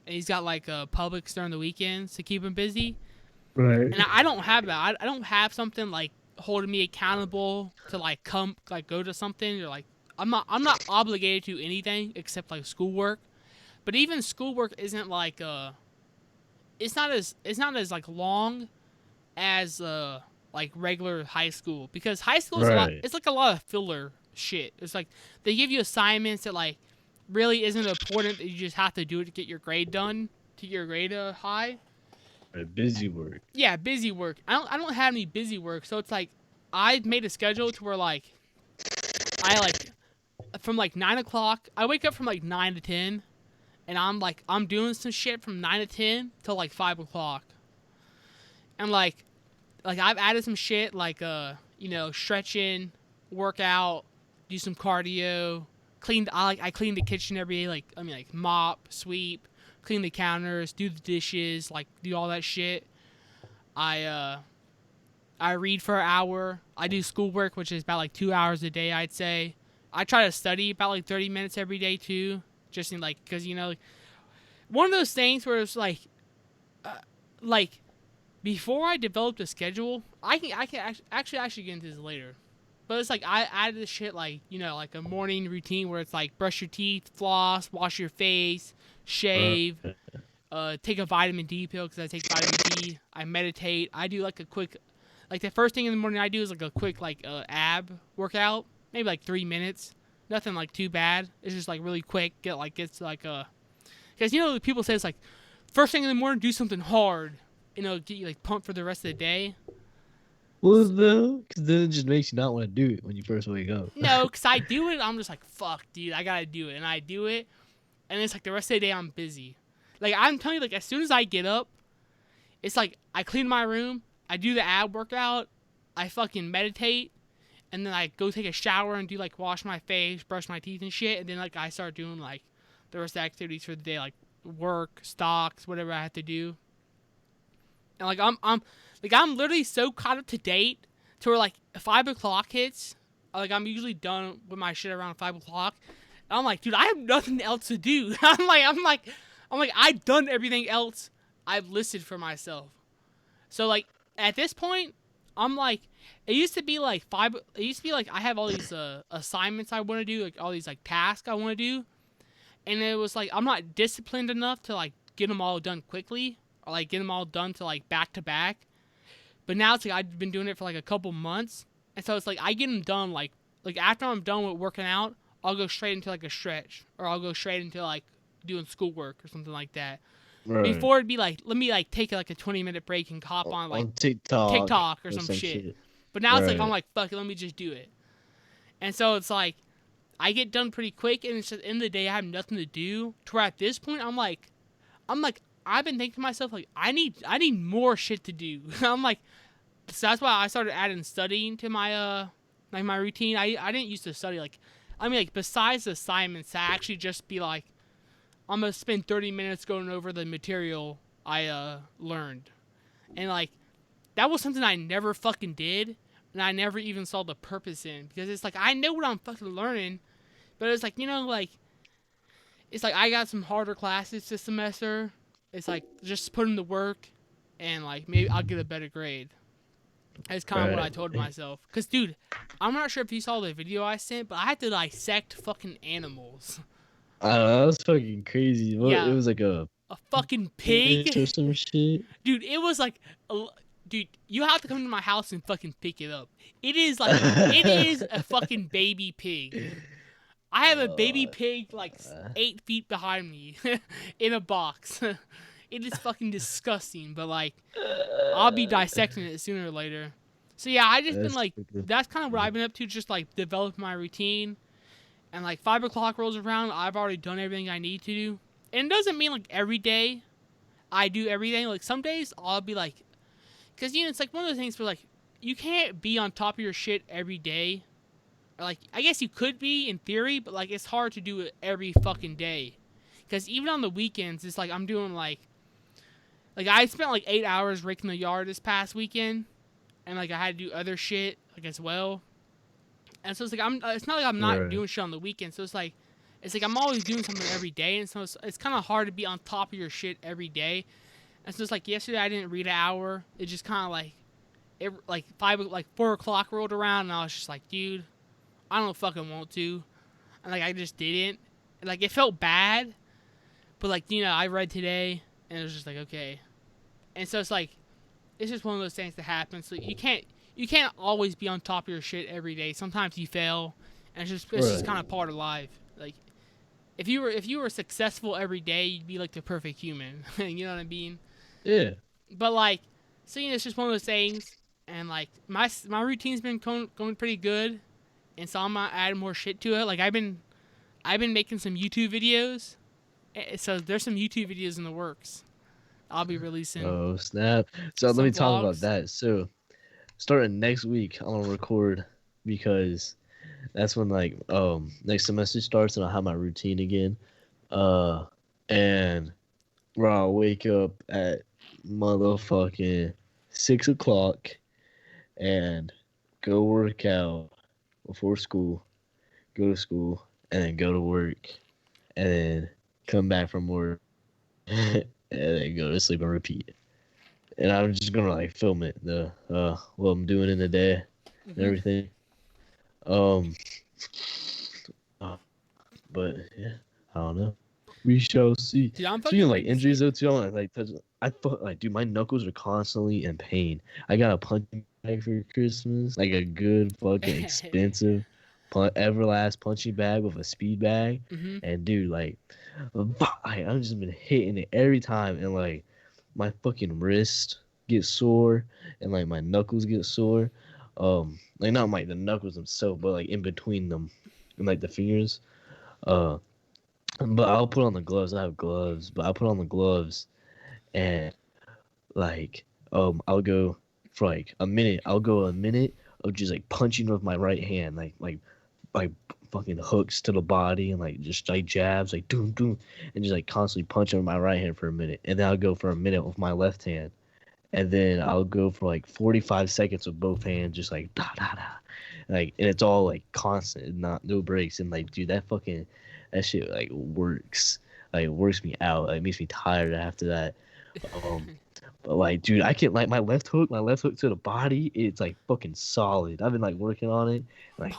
and he's got, like, Publix during the weekends to keep him busy. Right. And I don't have that. I don't have something, like, holding me accountable to, like, go to something. Or, like, I'm not obligated to anything except, like, schoolwork. But even schoolwork isn't, like, it's not as like, long as, like, regular high school. Because high school is it's, like, a lot of filler shit. It's like they give you assignments that like really isn't important that you just have to do it to get your grade done, to get your grade high. Busy work. Yeah, busy work. I don't have any busy work, so it's like I've made a schedule to where like I like from like 9 o'clock. I wake up from like 9 to 10, and I'm doing some shit from 9 to 10 till like 5 o'clock. And like I've added some shit like you know, stretching, workout, do some cardio, I clean the kitchen every day, like mop, sweep, clean the counters, do the dishes, like do all that shit. I read for an hour. I do schoolwork, which is about like 2 hours a day, I'd say. I try to study about like 30 minutes every day too, just in like, cause you know, like, one of those things where it's like before I developed a schedule, I can actually get into this later. But it's like I added this shit like like a morning routine where it's like brush your teeth, floss, wash your face, Right. shave, take a vitamin D pill because I take vitamin D. I meditate. I do like a quick, like the first thing in the morning I do is like a quick like ab workout, maybe like 3 minutes. Nothing like too bad. It's just like really quick. Gets like because people say it's like first thing in the morning do something hard, get you like pumped for the rest of the day. Well, though, because then it just makes you not want to do it when you first wake up. No, because I do it, I'm just like fuck, dude, I gotta do it, and I do it, and it's like the rest of the day I'm busy. Like I'm telling you, like as soon as I get up, it's like I clean my room, I do the ab workout, I fucking meditate, and then I go take a shower and do like wash my face, brush my teeth and shit, and then like I start doing like the rest of the activities for the day, like work, stocks, whatever I have to do. And like I'm literally so caught up to date to where like 5 o'clock hits, like I'm usually done with my shit around 5 o'clock. And I'm like, dude, I have nothing else to do. I'm like I've done everything else I've listed for myself. So like at this point, I'm like, it used to be like five. It used to be like I have all these assignments I want to do, like all these like tasks I want to do, and it was like I'm not disciplined enough to like get them all done quickly or like get them all done to like back to back. But now it's like I've been doing it for like a couple months, and so it's like I get them done like after I'm done with working out, I'll go straight into like a stretch, or I'll go straight into like doing schoolwork or something like that. Right. Before it'd be like let me like take like a 20-minute break and hop on like On TikTok TikTok or some shit. shit. But now it's like I'm Right. like fuck it, let me just do it. And so it's like I get done pretty quick, and it's just at the end of the day I have nothing to do. To where at this point I'm like I've been thinking to myself like I need more shit to do. I'm like, so that's why I started adding studying to my like my routine. I didn't used to study like, I mean like besides the assignments, I actually just be like I'm gonna spend 30 minutes going over the material I learned, and like that was something I never fucking did, and I never even saw the purpose in, because it's like I know what I'm fucking learning, but it's like like it's like I got some harder classes this semester. It's like just put in the work, and like maybe I'll get a better grade. That's kind of what I Right. told myself. Cause dude, I'm not sure if you saw the video I sent, but I had to dissect fucking animals. I don't know, that was fucking crazy. What? It Yeah, was like a a fucking fish or pig, some shit. dude. It was like, dude, you have to come to my house and fucking pick it up. It is a fucking baby pig. I have a baby uh, pig like 8 feet behind me in a box. It is fucking disgusting, but like I'll be dissecting it sooner or later. So yeah, I just been that's like, fucking that's kind of what funny. I've been up to, just like develop my routine. And like 5 o'clock rolls around, I've already done everything I need to do. And it doesn't mean like every day I do everything. Like some days I'll be like, because it's like one of those things where like you can't be on top of your shit every day. Or like I guess you could be in theory, but like it's hard to do it every fucking day. Because even on the weekends, it's like I'm doing like I spent like 8 hours raking the yard this past weekend, and like I had to do other shit like as well. And so it's like it's not like I'm not Right. doing shit on the weekend. So it's like I'm always doing something every day, and so it's kind of hard to be on top of your shit every day. And so it's like yesterday I didn't read an hour. It just kind of like it like 4 o'clock rolled around, and I was just like, dude, I don't fucking want to, and like I just didn't. And like it felt bad, but like I read today, and it was just like okay. And so it's just one of those things that happen. So you can't always be on top of your shit every day. Sometimes you fail, and it's just kind Right. of part of life. Like if you were successful every day, you'd be like the perfect human. You know what I mean? Yeah. But like, so it's just one of those things. And like my routine's been going pretty good, and so I'm gonna add more shit to it. Like I've been making some YouTube videos. So there's some YouTube videos in the works. I'll be releasing Oh snap. So let some me talk about vlogs. that. So starting next week, I'm gonna record because that's when like next semester starts and I'll have my routine again. Uh, and where I'll wake up at motherfucking 6 o'clock and go work out before school, go to school, and then go to work, and then come back from work, and then go to sleep and repeat. and I'm just gonna like film it the what I'm doing in the day and Hmm. everything. Um, uh, but yeah, I don't know. We shall see. Dude, I'm Speaking fucking of like waiting to see injuries it. though, too, I want to like touch. Like, dude, my knuckles are constantly in pain. I got a punching bag for Christmas, like a good fucking expensive, Everlast punching bag with a speed bag, Hmm. and dude, like, I've just been hitting it every time, and like, my fucking wrist gets sore, and like my knuckles get sore. Like not like the knuckles themselves, but like in between them, and like the fingers. Uh, but I'll put on the gloves. I have gloves, but I'll put on the gloves and like I'll go for like a minute. I'll go a minute of just like punching with my right hand, like fucking hooks to the body and like just like jabs, like doom doom, and just like constantly punching with my right hand for a minute, and then I'll go for a minute with my left hand, and then I'll go for like 45 seconds with both hands, just like da da da, like, and it's all like constant, not no breaks, and like, dude, that shit like works, like works me out, like makes me tired after that. Um, but like, dude, I can like my left hook to the body, it's like fucking solid. I've been like working on it, like,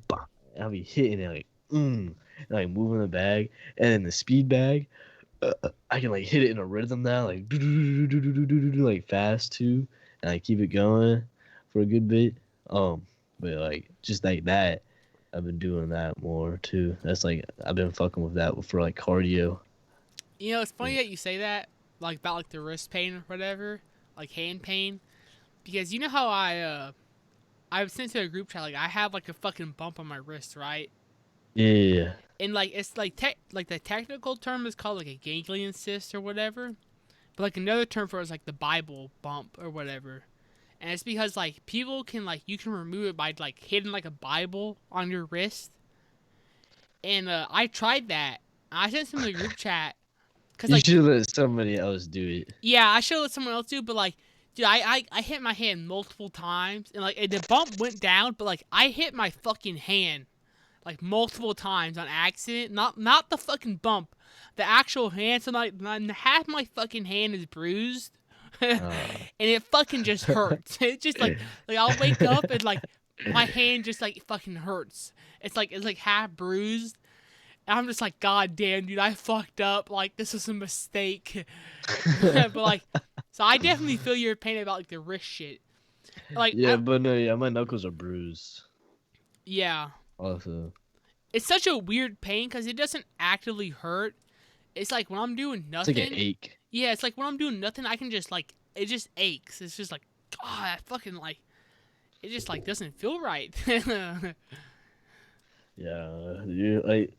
bah, I'll be hitting it like, and like moving the bag, and then the speed bag. I can like hit it in a rhythm now, like like fast too, and I keep it going for a good bit. But like just like that, I've been doing that more too. That's like I've been fucking with that for like cardio. You know, it's Yeah, funny that you say that, like about like the wrist pain or whatever, like hand pain, because you know how I've sent to a group chat like I have like a fucking bump on my wrist, right? yeah, And like it's like like the technical term is called like a ganglion cyst or whatever, but like another term for it is like the Bible bump or whatever. And it's because like people can like you can remove it by like hitting like a Bible on your wrist. And I tried that. I sent some to the group chat because you like should let somebody else do it. yeah, I should let someone else do, but like, dude, I hit my hand multiple times, and like the bump went down, but like I hit my fucking hand like multiple times on accident. Not the fucking bump, the actual hand. So like half my fucking hand is bruised, and Uh, it fucking just hurts. It's just like I'll wake up and like my hand just like fucking hurts. It's like half bruised. And I'm just like, God damn, dude, I fucked up. Like, this was a mistake. But like, so I definitely feel your pain about like the wrist shit. Like, yeah, but no, yeah, my knuckles are bruised. yeah, Also, it's such a weird pain because it doesn't actively hurt. It's like when I'm doing it's like an nothing. ache. Yeah, it's like when I'm doing nothing, I can just like it just aches. It's just like God, I fucking like it just like doesn't feel right. Yeah, yeah, like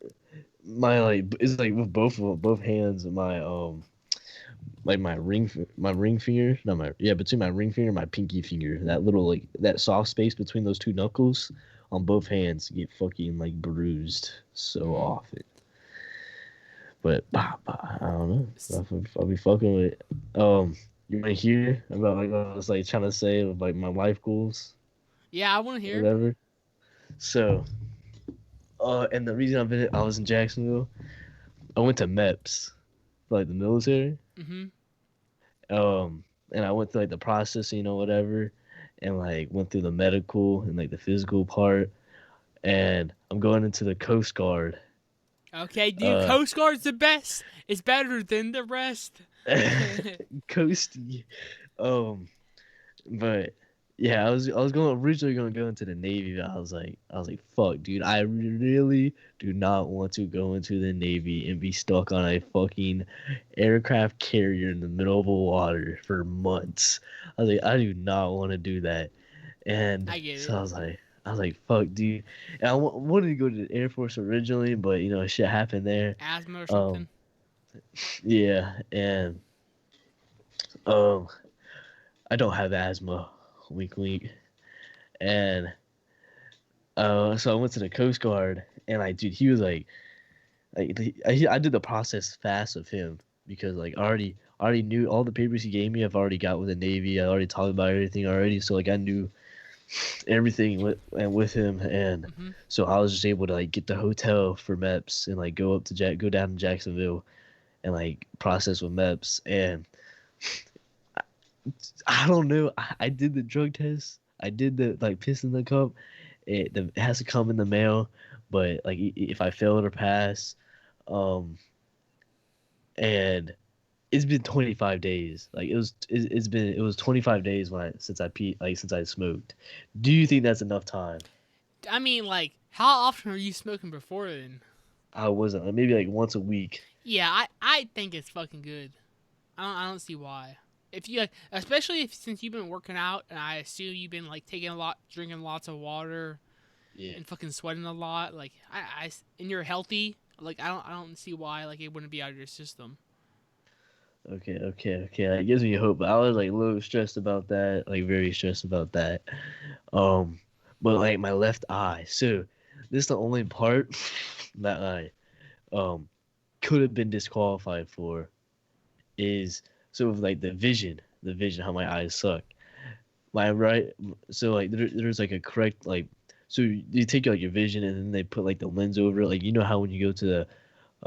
my like it's like with both hands, like my ring finger, not my yeah, between my ring finger and my pinky finger, that little like that soft space between those two knuckles on both hands get fucking like bruised so Mm. often. But I don't know. I'll be fucking with it. You want to hear about like what I was like trying to say like my life goals Yeah, I want to or hear. whatever. So, and the reason I was in Jacksonville, I went to MEPS for like the military. Mm-hmm. And I went through like the processing or whatever, and like went through the medical and like the physical part, and I'm going into the Coast Guard. Okay, dude, Uh, Coast Guard's the best. It's better than the rest. Coasty. Um, but yeah, I was going originally going to go into the Navy, but I was like, fuck, dude, I really do not want to go into the Navy and be stuck on a fucking aircraft carrier in the middle of the water for months. I was like, I do not want to do that. And I get so it. I was like, fuck, dude. And wanted to go to the Air Force originally, but you know, shit happened there. Asthma or Um, something. yeah, and um, I don't have asthma. Wink, wink. And so I went to the Coast Guard, and like, dude, he was like I did the process fast with him because like I already knew all the papers he gave me. I've already got with the Navy. I already talked about everything already, so like I knew everything with him, and Mm-hmm. so I was just able to like get the hotel for MEPS and like go down to Jacksonville and like process with MEPS, and I don't know. I did the drug test. I did the like piss in the cup. It has to come in the mail, but like if I fail it or pass, um, and it's been 25 days. Like it was 25 days when I since I pee like since I smoked. Do you think that's enough time? I mean, like, how often were you smoking before then? I wasn't like, maybe like once a week. Yeah, I think it's fucking good. I don't see why. If you like, especially if since you've been working out, and I assume you've been like taking a lot, drinking lots of water, Yeah. and fucking sweating a lot. Like and you're healthy. Like I don't see why like it wouldn't be out of your system. Okay. That gives me hope. I was like a little stressed about that, like very stressed about that. Um, but like my left eye. So this is the only part that I um could have been disqualified for is so with like the vision, how my eyes suck. My right, so like there's like a correct like, so you take like your vision and then they put like the lens over it. Like you know how when you go to the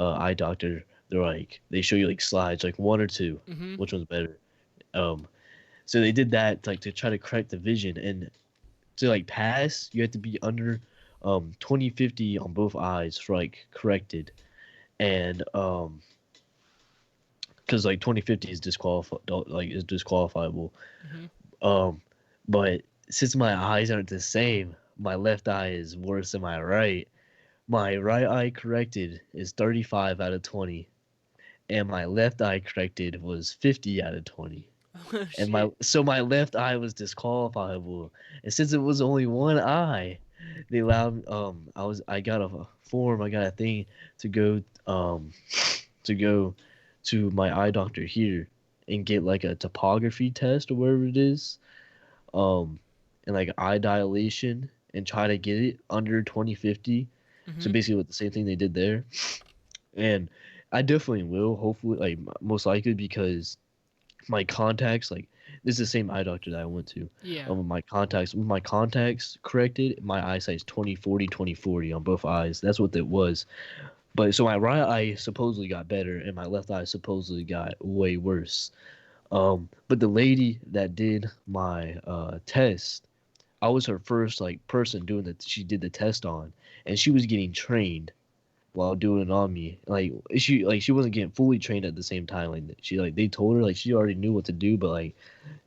eye doctor, they're like they show you like slides, like one or two, Mm-hmm. which one's better. Um, so they did that like to try to correct the vision, and to like pass, you have to be under 20/50 on both eyes for like corrected, and because like 20/50 is disqualifiable. Mm-hmm. Um, but since my eyes aren't the same, my left eye is worse than my right. My right eye corrected is 35 out of 20, and my left eye corrected was 50 out of 20. Oh And shit. my left eye was disqualifiable. And since it was only one eye, they allowed I got a form, I got a thing to go to go to my eye doctor here and get like a topography test or whatever it is, um, and like eye dilation and try to get it under 20/50. So Mm-hmm. basically, what the same thing they did there, and I definitely will. Hopefully, like most likely because my contacts, like this is the same eye doctor that I went to. Yeah. With my contacts corrected, my eyesight is 20/40 on both eyes. That's what it was. But so my right eye supposedly got better, and my left eye supposedly got way worse. But the lady that did my test, I was her first like person doing that. She did the test on, and she was getting trained while doing it on me. She wasn't getting fully trained at the same time. Like she like they told her like she already knew what to do, but like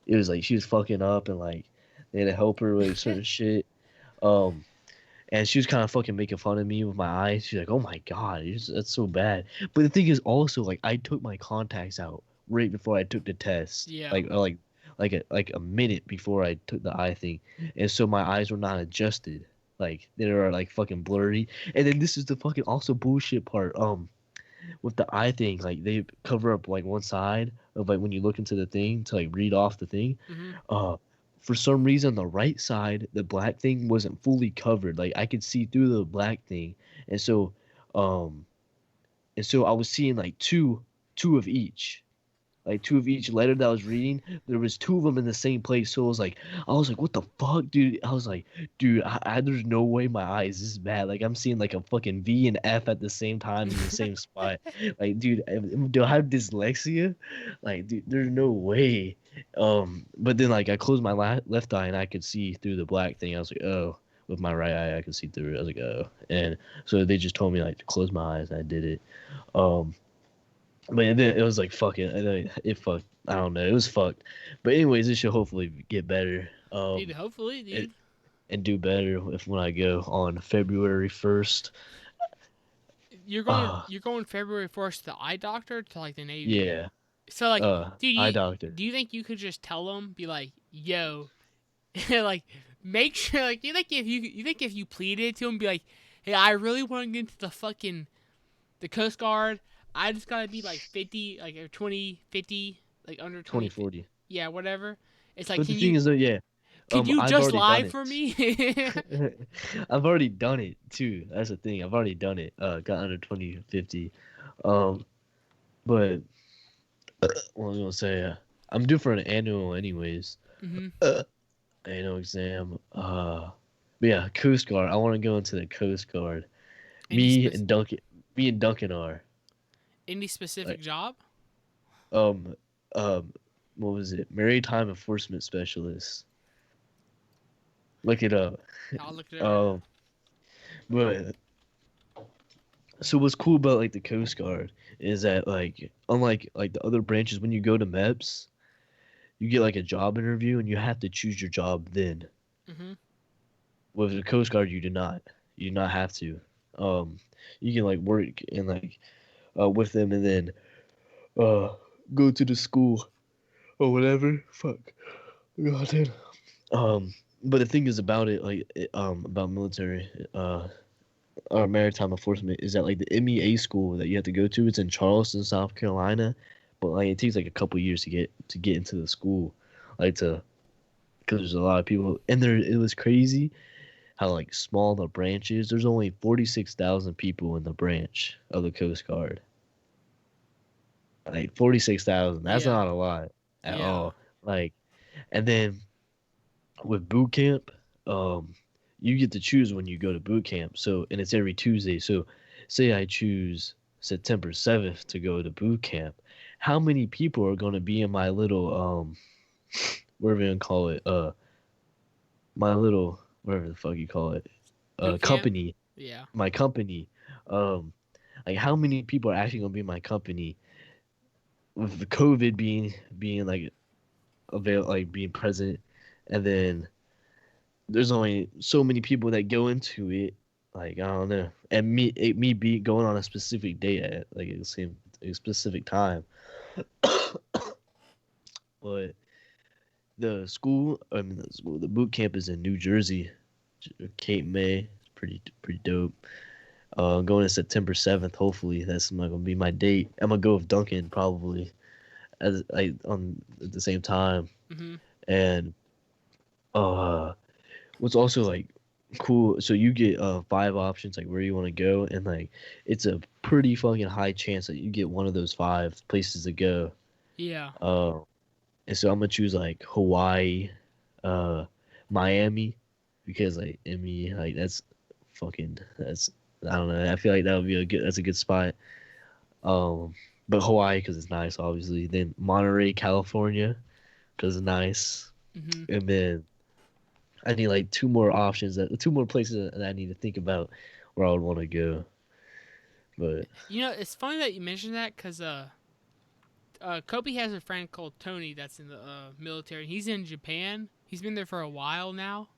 it was like she was fucking up and like they had to help her with certain shit. Um, and she was kind of fucking making fun of me with my eyes. She's like, "Oh my god, that's so bad." But the thing is, also like I took my contacts out right before I took the test, Yeah. like a minute before I took the eye thing, and so my eyes were not adjusted. Like they were like fucking blurry. And then this is the fucking also bullshit part. With the eye thing, like they cover up like one side of like when you look into the thing to like read off the thing. Mm-hmm. Uh, for some reason, the right side, the black thing wasn't fully covered. Like I could see through the black thing, and um, so I was seeing like two of each, like two of each letter that I was reading. There was two of them in the same place. So I was like, what the fuck, dude? I was like, dude, there's no way my eyes is this bad. Like I'm seeing like a fucking V and F at the same time in the same spot. Like, dude, do I have dyslexia? Like, dude, there's no way. But then like I closed my left eye and I could see through the black thing. I was like, oh. With my right eye, I could see through it. I was like, oh. And so they just told me like to close my eyes, and I did it. Um, but then it was like fucking. And then it fucked. I don't know. It was fucked. But anyways, it should hopefully get better. Dude, hopefully, And, dude. and do better if when I go on February 1st. You're going. Uh You're going February 1st to the eye doctor to like the Navy. yeah. So like, dude, Eye doctor. do you think you could just tell them, be like, yo, like, make sure, like, you think if you pleaded to him, be like, hey, I really want to get into the Coast Guard. I just gotta be like 50, like 20, 50, like under 20, 2040. yeah, whatever. It's like, But the thing is though, yeah. could you I've just already lie done for it. me? I've already done it too. That's the thing. I've already done it. Got under 2050. Um, but what was I gonna say? I'm due for an annual anyways. hmm Annual exam. But yeah, Coast Guard. I want to go into the Coast Guard. Any Me spec- and Duncan. Me and Duncan are any specific like job? um um what was it? Maritime Enforcement Specialist. Look it up. I'll look it up right now. Um, but so what's cool about like the Coast Guard is that like unlike like the other branches, when you go to MEPS, you get like a job interview and you have to choose your job then. Mhm. With the Coast Guard, you do not. You do not have to. Um, you can like work and like with them and then uh go to the school or whatever. Fuck. God damn. But the thing is about it, like about military, or maritime enforcement, is that like the MEA school that you have to go to, it's in Charleston, South Carolina, but like it takes like a couple years to get into the school, like to because there's a lot of people, and there it was crazy how like small the branch is. There's only 46,000 people in the branch of the Coast Guard. Like 46,000, that's Yeah. not a lot at Yeah. all. Like, and then with boot camp, um, you get to choose when you go to boot camp. So, and it's every Tuesday. So, say I choose September 7th to go to boot camp. How many people are going to be in my little, whatever you call it, my little, whatever the fuck you call it, Boot camp. company, Yeah. my company, um, like how many people are actually going to be in my company with the COVID being like like being present, and then there's only so many people that go into it. Like I don't know, and me be going on a specific day at like the same a specific time. But the boot camp is in New Jersey, Cape May. It's pretty dope. Going to September 7th. Hopefully that's not gonna be my date. I'm gonna go with Duncan probably as I on at the same time. Mhm. And uh what's also like cool, so you get five options like where you want to go, and like it's a pretty fucking high chance that you get one of those five places to go. Yeah. uh and so I'm gonna choose like Hawaii, uh Miami, because like me like that's I don't know, I feel like that would be that's a good spot. But Hawaii because it's nice, obviously. Then Monterey, California, because it's nice. Mhm. And then I need like two more places that I need to think about where I would want to go. But You know, it's funny that you mentioned that because Kobe has a friend called Tony that's in the military. He's in Japan. He's been there for a while now.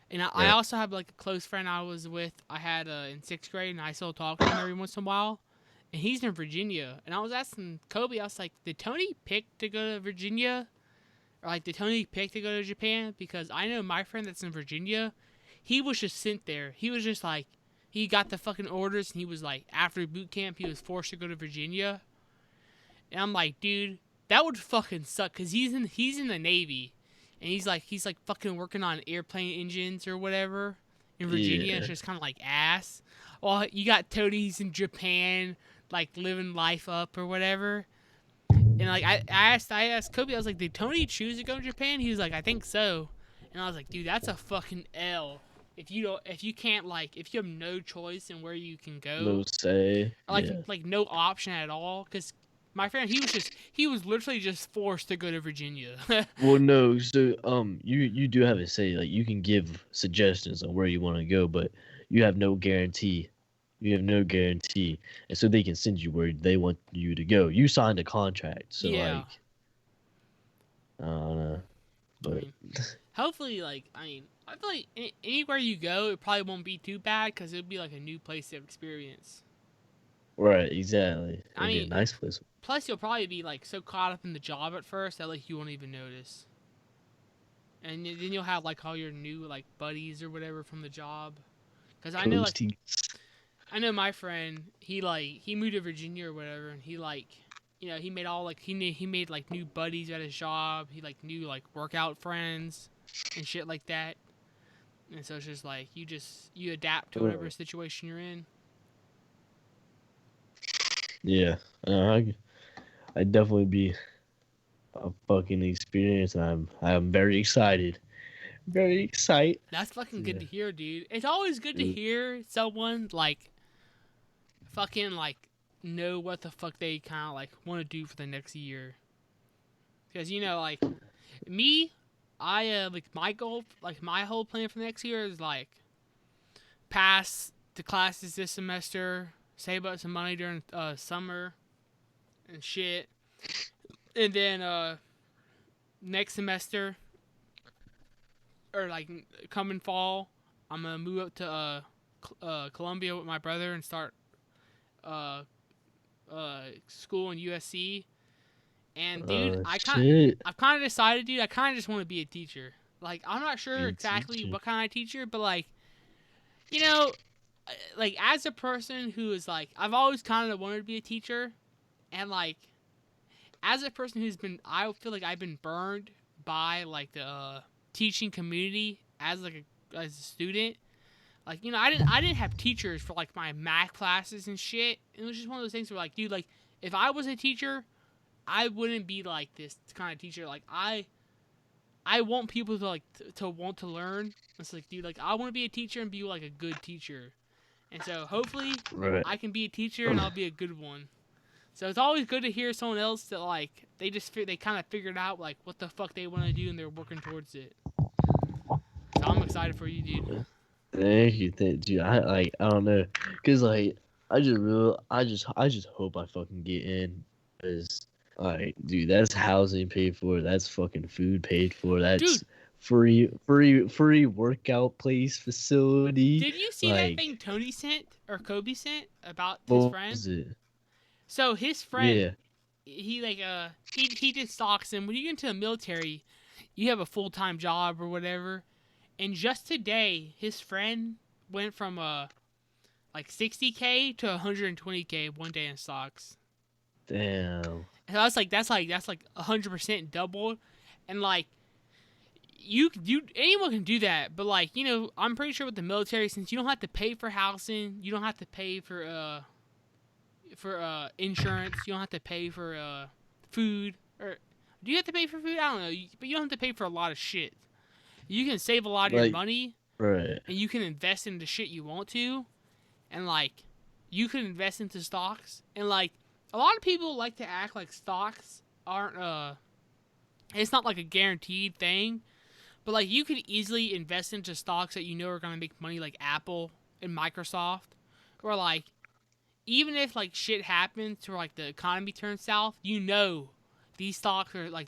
And I yeah, also have like a close friend I was with. I had in sixth grade, and I still talk to him every once in a while. And he's in Virginia. And I was asking Kobe, I was like, did Tony pick to go to Virginia? Or like, did Tony pick to go to Japan? Because I know my friend that's in Virginia, he was just sent there. He was just like, he got the fucking orders, and he was like, after boot camp, he was forced to go to Virginia. And I'm like, dude, that would fucking suck because he's in the Navy, and he's like fucking working on airplane engines or whatever in Virginia. And yeah, it's just kind of like ass. Well, you got Tony's in Japan, like living life up or whatever. And like I asked Kobe, I was like, did Tony choose to go to Japan? He was like, I think so. And I was like, dude, that's a fucking L. If you can't if you have no choice in where you can no go, say, or like yeah. like no option at all, because my friend he was literally just forced to go to Virginia. Well, no, so you do have a say. Like you can give suggestions on where you want to go, but you have no guarantee. You have no guarantee, and so they can send you where they want you to go. You signed a contract, so Yeah, like I don't know, I but mean, hopefully, I feel like anywhere you go, it probably won't be too bad because it'll be like a new place to experience. right, exactly. I It'd be a mean, nice place. plus you'll probably be like so caught up in the job at first that like you won't even notice, and then you'll have like all your new like buddies or whatever from the job. Because Coasting. I know my friend, he moved to Virginia or whatever, and he made all he made like new buddies at his job. He like new like workout friends and shit like that. And so it's just like you adapt to whatever situation you're in. Yeah, I definitely be a fucking experience. I'm very excited. Very excited. That's fucking good Yeah. to hear, dude. It's always good to hear someone like fucking like know what the fuck they kind of like want to do for the next year. because like me, I like my goal, like my whole plan for next year is like pass the classes this semester, save up some money during summer and shit, and then next semester or like coming fall, I'm gonna move up to Columbia with my brother and start uh, school in USC. And dude, Shit. I've kind of decided, dude, I kind of just want to be a teacher. Like I'm not Be sure a exactly teacher. what kind of teacher, but like you know, like as a person who is like I've always kind of wanted to be a teacher, and like as a person who's been, I feel like I've been burned by like the teaching community as like as a student. Like I didn't have teachers for like my math classes and shit. It was just one of those things where like, dude, like if I was a teacher, I wouldn't be like this kind of teacher. Like I want people to like to want to learn. It's like, dude, like I want to be a teacher and be like a good teacher. And so hopefully Right. I can be a teacher and I'll be a good one. So it's always good to hear someone else that like they kind of figured out like what the fuck they want to do and they're working towards it. So I'm excited for you, dude. Thank you, dude. I don't know, cause like I just hope I fucking get in, cause like dude, that's housing paid for, that's fucking food paid for, Dude, that's free workout place facility. did you see that Like thing Tony sent or Kobe sent about his what friend? was it? So his friend, Yeah. he like he did stocks, and when you get into the military, you have a full time job or whatever. And just today, his friend went from like 60K to 120K one day in stocks. Damn. And that's like 100% doubled, and like you anyone can do that, but like I'm pretty sure with the military, since you don't have to pay for housing, you don't have to pay for insurance, you don't have to pay for food, or do you have to pay for food? I don't know, but you don't have to pay for a lot of shit. You can save a lot of your Like money, right. and you can invest into shit you want to, and like you can invest into stocks, and like a lot of people like to act like stocks aren't it's not like a guaranteed thing, but like you could easily invest into stocks that you know are gonna make money, like Apple and Microsoft, or like even if like shit happens or like the economy turns south, these stocks are like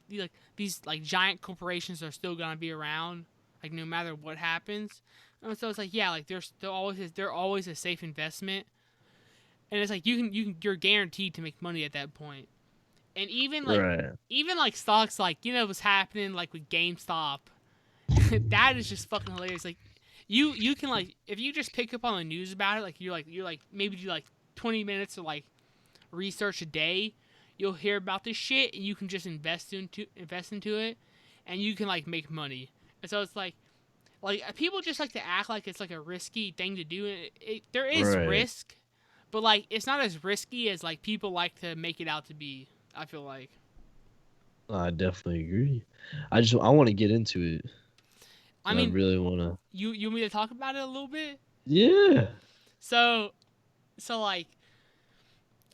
these like giant corporations are still gonna be around, like no matter what happens. And so it's like yeah, like they're always a safe investment, and it's like you're guaranteed to make money at that point. And Right. even like stocks like what's happening like with GameStop, that is just fucking hilarious. Like you can like if you just pick up on the news about it, like you're like maybe do like 20 minutes of like research a day, you'll hear about this shit and you can just invest into it, and you can like make money. And so it's like people just like to act like it's like a risky thing to do. There is Right. risk, but like it's not as risky as like people like to make it out to be. I feel like. I definitely agree. I want to get into it. I I mean, really want to. you want me to talk about it a little bit? Yeah. So like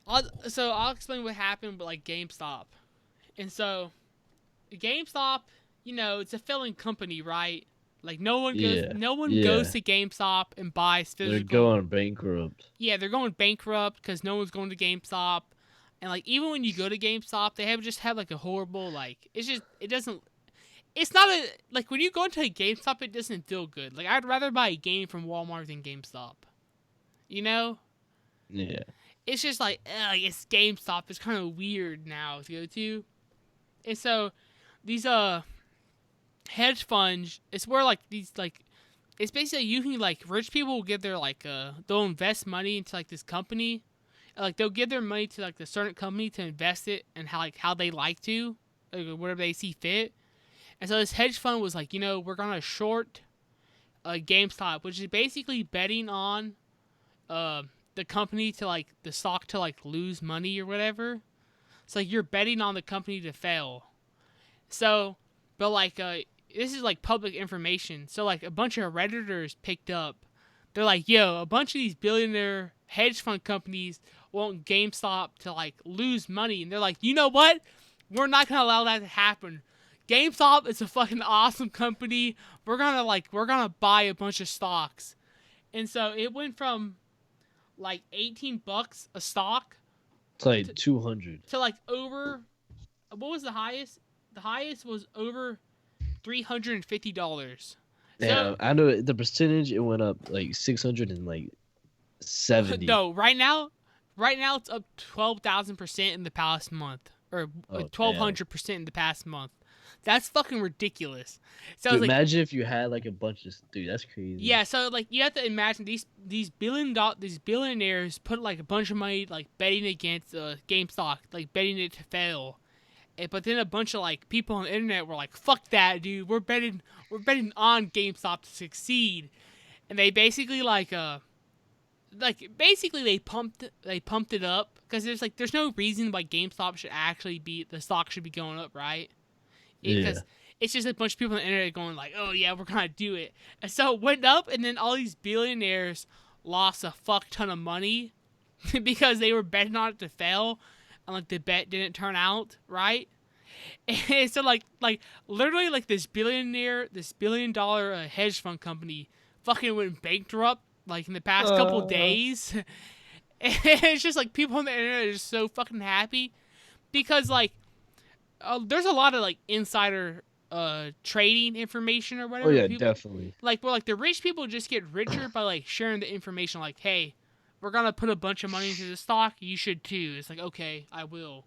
I'll explain what happened with like GameStop. And so GameStop, it's a failing company, right? Like Yeah. no one goes Yeah. to GameStop and buys They're physical. going bankrupt. Yeah, they're going bankrupt because no one's going to GameStop. And like even when you go to GameStop, they have like a horrible like it doesn't it's not a like when you go into a GameStop, it doesn't feel good. Like I'd rather buy a game from Walmart than GameStop. You know? Yeah. It's just like it's GameStop. It's kind of weird now to go to. And so these hedge funds, it's where like these like it's basically you can like rich people will give their like they'll invest money into like this company. Like they'll give their money to like the certain company to invest it and how they like to, like, whatever they see fit. And so this hedge fund was like, we're gonna short GameStop, which is basically betting on the company to like the stock to like lose money or whatever. It's like you're betting on the company to fail. So, but like this is like public information. So like a bunch of redditors picked up. They're like, yo, a bunch of these billionaire hedge fund companies want GameStop to like lose money, and they're like, you know what? We're not gonna allow that to happen. GameStop is a fucking awesome company. We're gonna buy a bunch of stocks. And so it went from like $18 a stock It's like 200. to like over, what was the highest? The highest was over $350. So Yeah, I know the percentage. It went up like 600 and like 70. no, right now it's up 12,000% in the past month, or Oh damn. 1,200% in the past month. That's fucking ridiculous. So Dude, it's like, imagine if you had like a bunch of dude. That's crazy. yeah, so like you have to imagine these billionaires put like a bunch of money like betting against GameStop, like betting it to fail. But then a bunch of like people on the internet were like, "Fuck that, dude! We're betting on GameStop to succeed." And they basically basically they pumped it up because there's no reason why GameStop should actually be the stock should be going up, right? Yeah. Because it's just a bunch of people on the internet going like, "Oh yeah, we're gonna do it," and so it went up, and then all these billionaires lost a fuck ton of money because they were betting on it to fail, and like the bet didn't turn out right. And so like literally like this $1 billion hedge fund company fucking went bankrupt like in the past couple Uh, days. And it's just like people on the internet are just so fucking happy because like there's a lot of like insider trading information or oh whatever. yeah, People definitely. like where like the rich people just get richer by like sharing the information. Like, hey, we're gonna put a bunch of money into the stock. You should too. It's like, okay, I will.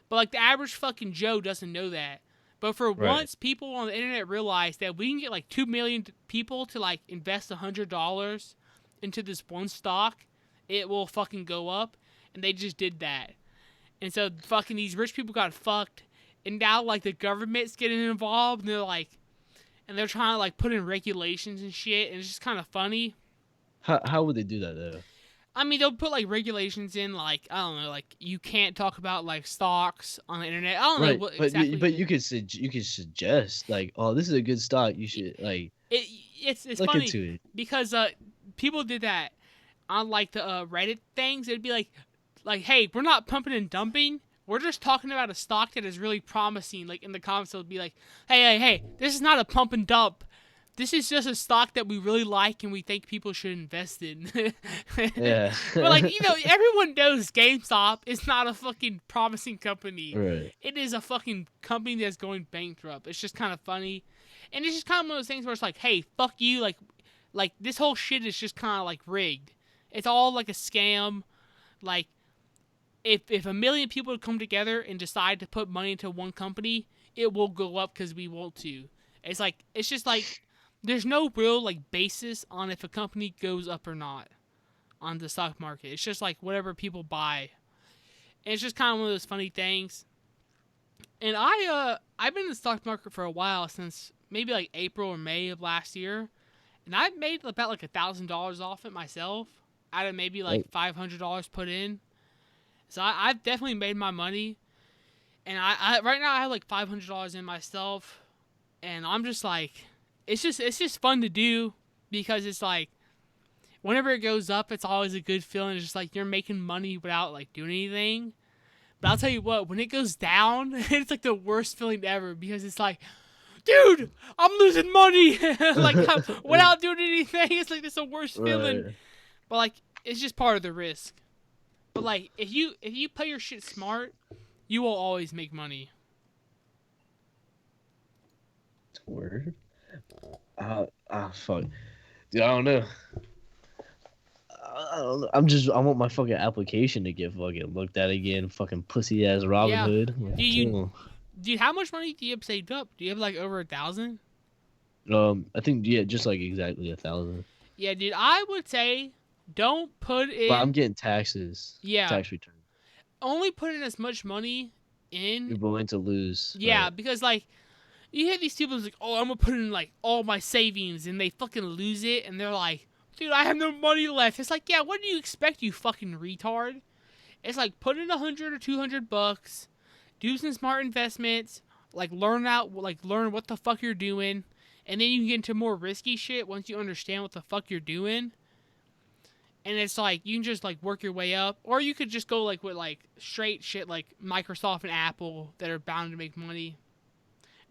But like the average fucking Joe doesn't know that. But for Right. once, people on the internet realize that we can get like 2 million people to like invest $100 into this one stock, it will fucking go up, and they just did that. And so fucking these rich people got fucked, and now like the government's getting involved, and they're trying to like put in regulations and shit, and it's just kind of funny. How would they do that though? I mean, they'll put like regulations in, like I don't know, like you can't talk about like stocks on the internet. I don't know Right, what but exactly. you could you could suggest like, oh, this is a good stock. You should like It, it's look funny into it. because people did that on like the Reddit things. It'd be like hey, we're not pumping and dumping. We're just talking about a stock that is really promising. Like in the comments, it'll be like, hey, this is not a pump and dump. This is just a stock that we really like and we think people should invest in. Yeah. But like everyone knows GameStop is not a fucking promising company. Right. It is a fucking company that's going bankrupt. It's just kind of funny, and it's just kind of one of those things where it's like, hey, fuck you, like this whole shit is just kind of like rigged. It's all like a scam. Like if 1 million people come together and decide to put money into one company, it will go up because we want to. It's just like there's no real like basis on if a company goes up or not on the stock market. It's just like whatever people buy. And it's just kind of one of those funny things. And I've been in the stock market for a while, since maybe like April or May of last year, and I've made about like $1,000 off it myself out of maybe Like like $500 put in. So I've definitely made my money, and I right now I have like $500 in myself, and I'm just like, it's just fun to do because it's like whenever it goes up, it's always a good feeling. It's just like you're making money without like doing anything. But I'll tell you what, when it goes down, it's like the worst feeling ever because it's like, dude, I'm losing money. Without doing anything. It's like it's the worst feeling. right. But like it's just part of the risk. But like if you play your shit smart, you will always make money. Word. Fuck. Dude, I don't know. I don't know. I want my fucking application to get fucking looked at again. Fucking pussy ass Robin Yeah. Hood. Do Like, come you on. dude, how much money do you have saved up? Do you have like over 1,000? I think yeah, just like exactly 1,000. Yeah, dude, I would say don't put But I'm in. getting taxes, Yeah, tax return. only put in as much money You're in. willing to lose, Yeah, right? because like you hear these people like, oh, I'm gonna put in like all my savings, and they fucking lose it, and they're like, dude, I have no money left. It's like, yeah, what do you expect, you fucking retard? It's like put in 100 or 200 bucks, do some smart investments, learn what the fuck you're doing, and then you can get into more risky shit once you understand what the fuck you're doing. And it's like you can just like work your way up, or you could just go like with like straight shit like Microsoft and Apple that are bound to make money,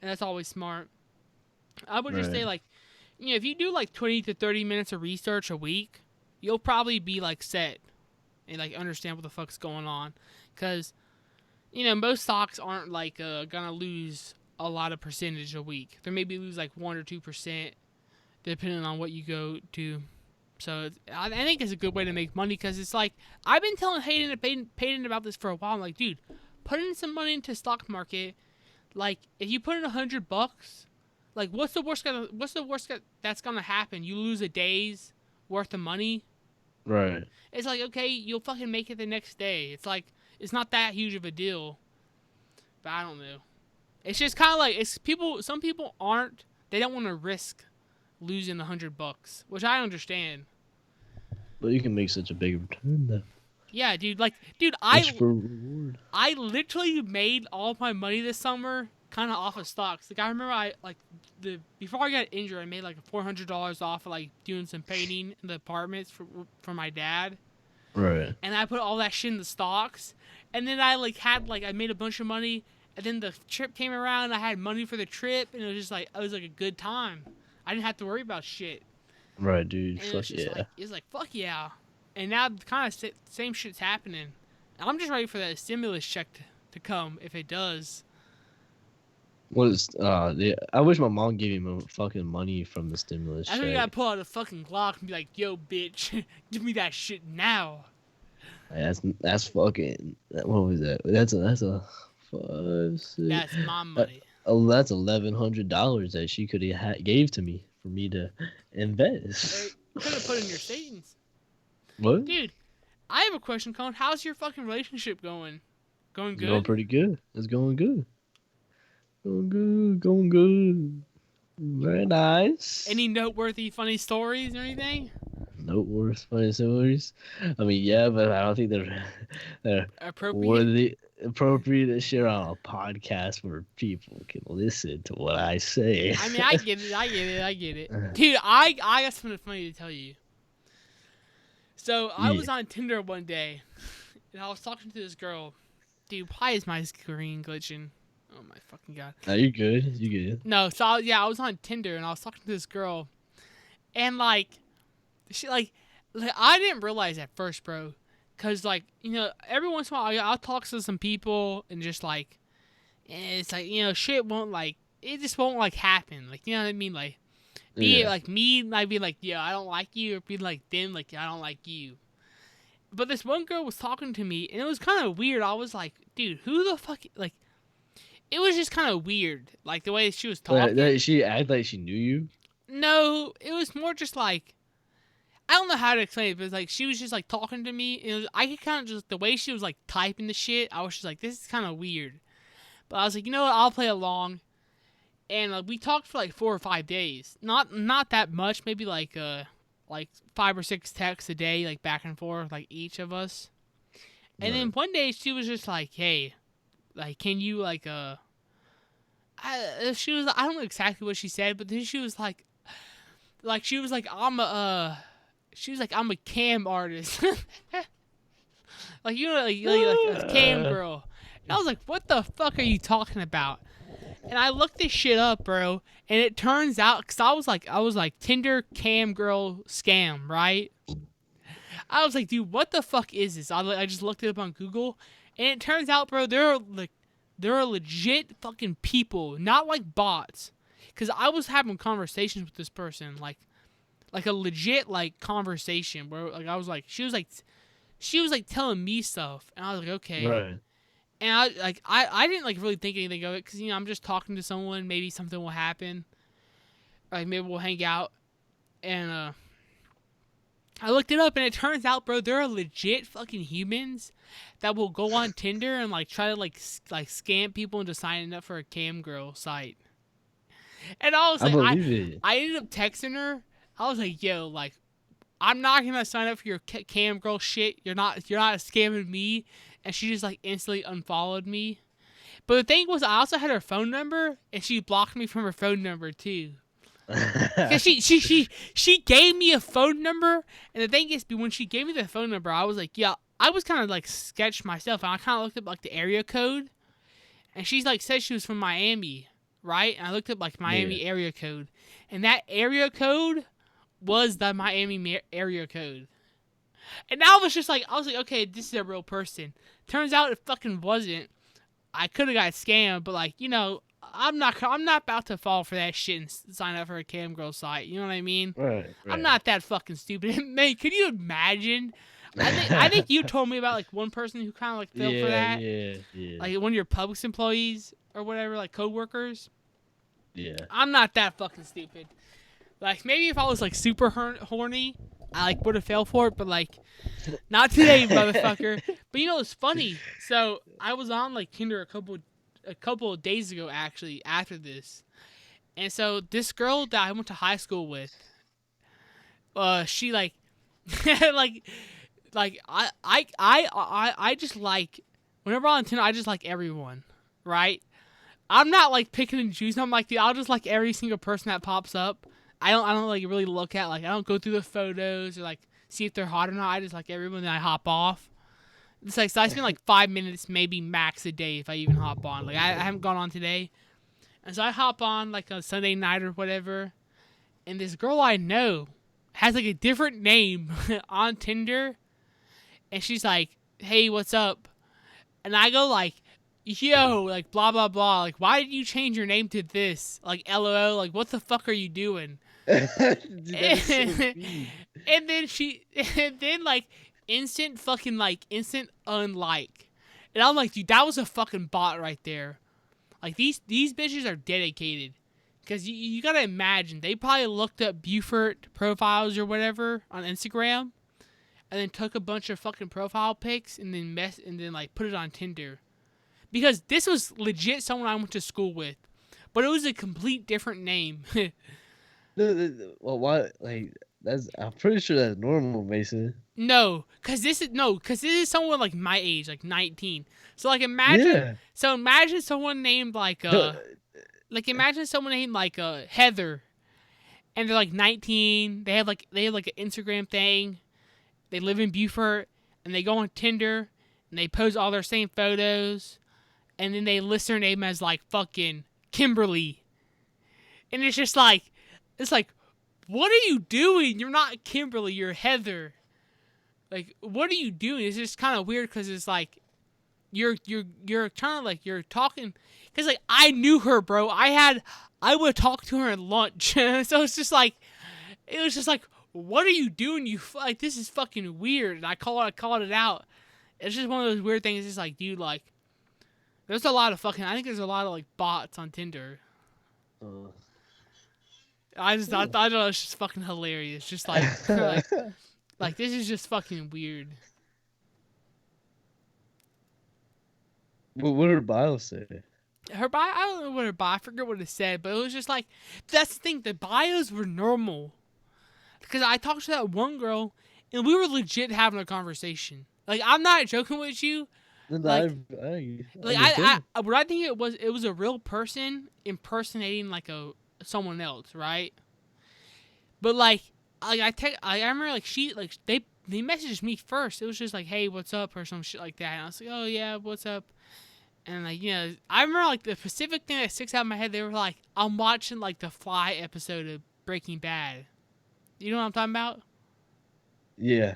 and that's always smart. I would just say Right. like, if you do like 20 to 30 minutes of research a week, you'll probably be like set and like understand what the fuck's going on, because most stocks aren't like gonna lose a lot of percentage a week. They maybe lose like 1 or 2% depending on what you go to. So I think it's a good way to make money, because it's like I've been telling Hayden about this for a while. I'm like, dude, put in some money into stock market. Like if you put in $100, like what's the worst that's gonna happen? You lose a day's worth of money. Right. It's like, okay, you'll fucking make it the next day. It's like it's not that huge of a deal. But I don't know. It's just kind of like it's people. Some people aren't. They don't want to risk losing $100, which I understand. But you can make such a big return though. Yeah, dude. Like, dude, Much for reward. I literally made all of my money this summer kind of off of stocks. Like, I remember before I got injured, I made like $400 off of like doing some painting in the apartments for my dad. Right. And I put all that shit in the stocks. And then I I made a bunch of money. And then the trip came around. I had money for the trip, and it was like a good time. I didn't have to worry about shit. Right, dude. And Fuck yeah. It's like fuck yeah. And now kind of same shit's happening. I'm just ready for that stimulus check to come if it does. What is I wish my mom gave me fucking money from the stimulus I think you check. gotta pull out a fucking Glock and be like, yo, bitch, give me that shit now. That's fucking. What was that? That's a 5, 6. That's my money. Oh, that's $1,100 that she could have gave to me for me to invest. Could have put in your savings. What? Dude, I have a question, Colin. How's your fucking relationship going? Going It's good? going pretty good. It's going good. Going good. Going good. Very nice. Any noteworthy funny stories or anything? Noteworthy funny stories? I mean, yeah, but I don't think they're Appropriate? appropriate to share on a podcast where people can listen to what I say. I mean, I get it. Dude, I got something funny to tell you. So, I was on Tinder one day, and I was talking to this girl. Dude, why is my screen glitching? Oh my fucking god. No, you good. You good. No, so I was on Tinder, and I was talking to this girl, and she I didn't realize at first, bro, because every once in a while I'll talk to some people, and just it's like shit won't it just won't happen, you know what I mean, be it like me, I'd be like, yeah, I don't like you, or be like them, like, I don't like you. But this one girl was talking to me, and it was kind of weird. I was like, dude, who the fuck, it was just kind of weird, the way she was talking. She acted like she knew you. No, it was more just I don't know how to explain it, but she was just talking to me. I could kind of just, the way she was typing the shit, I was just like, this is kind of weird. But I was like, you know what, I'll play along. And we talked for 4 or 5 days. Not that much, maybe 5 or 6 texts a day, back and forth, each of us. And then one day she was just like, hey, can you she was, I don't know exactly what she said, but then she was she was like, I'm a cam artist. A cam girl. And I was like, what the fuck are you talking about? And I looked this shit up, bro, and it turns out, because I was like Tinder cam girl scam, right? I was like, dude, what the fuck is this? I just looked it up on Google, and it turns out, bro, there are legit fucking people, not bots. Because I was having conversations with this person, a legit conversation where I was she was telling me stuff, and I was like, okay. Right. And I didn't really think anything of it, because I'm just talking to someone, maybe something will happen, maybe we'll hang out. And I looked it up, and it turns out, bro, there are legit fucking humans that will go on Tinder and try to scam people into signing up for a cam girl site. And I was I believe it. I ended up texting her. I was like, yo, I'm not gonna sign up for your cam girl shit. You're not scamming me. And she just instantly unfollowed me. But the thing was, I also had her phone number, and she blocked me from her phone number too. Because she gave me a phone number, and the thing is, when she gave me the phone number, I was like, yeah, I was kind of like sketched myself, and I kind of looked up like the area code, and she's like said she was from Miami, right? And I looked up like Yeah. Miami area code, and that area code was the Miami area code. And I was like, okay, this is a real person. Turns out it fucking wasn't. I could have got scammed, but like, I'm not about to fall for that shit and sign up for a cam girl site. You know what I mean? Right. I'm not that fucking stupid. Man, could you imagine? I think you told me about like one person who kind of like fell for that. Yeah. Like one of your Publix employees or whatever, like coworkers. Yeah. I'm not that fucking stupid. Like maybe if I was like super horny, I like would have fell for it, but like not today, motherfucker. But it's funny. So I was on like Tinder a couple of days ago actually after this, and so this girl that I went to high school with, she like, I just like whenever I'm on Tinder, I just like everyone, right? I'm not like picking and choosing. I'm like, dude, I'll just like every single person that pops up. I don't like really look at like I don't go through the photos or like see if they're hot or not. I just like everyone and I hop off. It's like so I spend like 5 minutes maybe max a day if I even hop on. Like I haven't gone on today, and so I hop on like a Sunday night or whatever, and this girl I know has like a different name on Tinder, and she's like, "Hey, what's up?" And I go like, "Yo, like blah blah blah. Like why did you change your name to this? Like LOL. Like what the fuck are you doing?" Dude, that is so mean. And then like instant unlike. And I'm like, dude, that was a fucking bot right there. Like these bitches are dedicated. Cause you gotta imagine they probably looked up Buford profiles or whatever on Instagram, and then took a bunch of fucking profile pics and then like put it on Tinder. Because this was legit someone I went to school with, but it was a complete different name. Well, why? Like that's. I'm pretty sure that's normal, Mason. No, cause this is someone like my age, like 19. So like imagine someone named like imagine someone named like Heather, and they're like 19. They have like an Instagram thing. They live in Buford, and they go on Tinder, and they post all their same photos, and then they list their name as like fucking Kimberly, and it's just like, what are you doing? You're not Kimberly. You're Heather. Like, what are you doing? It's just kind of weird because it's like, you're trying to like you're talking, because like I knew her, bro. I would talk to her at lunch, so it's just like, it was just like, what are you doing? Like this is fucking weird. And I called it out. It's just one of those weird things. It's just like, dude, like, there's a lot of fucking. I think there's a lot of like bots on Tinder. I thought it's just fucking hilarious. Just like, like this is just fucking weird. What did her bio say? Her bio, I don't know what her bio. I forget what it said, but it was just like, that's the thing. The bios were normal, because I talked to that one girl, and we were legit having a conversation. Like I'm not joking with you. Like, what I think it was a real person impersonating like someone else, right? But like I remember like they messaged me first. It was just like, hey, what's up, or some shit like that. And I was like, oh yeah, what's up? And like, I remember like the specific thing that sticks out in my head. They were like, I'm watching like the Fly episode of Breaking Bad. You know what I'm talking about? Yeah.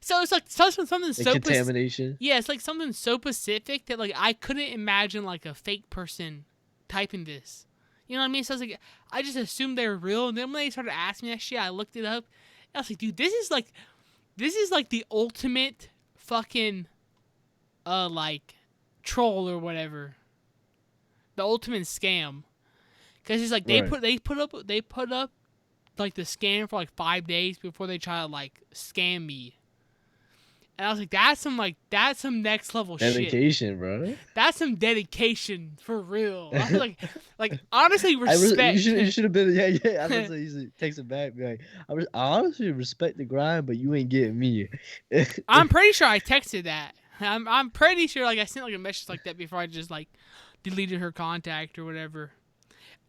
So it's like something so contamination. Yeah, it's like something so specific that like I couldn't imagine like a fake person typing this. You know what I mean? So I was like, I just assumed they were real. And then when they started asking me that shit, I looked it up. And I was like, dude, this is like the ultimate fucking like troll or whatever. The ultimate scam. Because it's like they put up like the scam for like 5 days before they try to like scam me. And I was like, that's some next level dedication, shit. Bro. That's some dedication for real. I was like honestly respect. You should have been, yeah. I was gonna say, you should take it back, be like, I honestly respect the grind, but you ain't getting me. I'm pretty sure I texted that. I'm pretty sure like I sent like a message like that before I just like deleted her contact or whatever.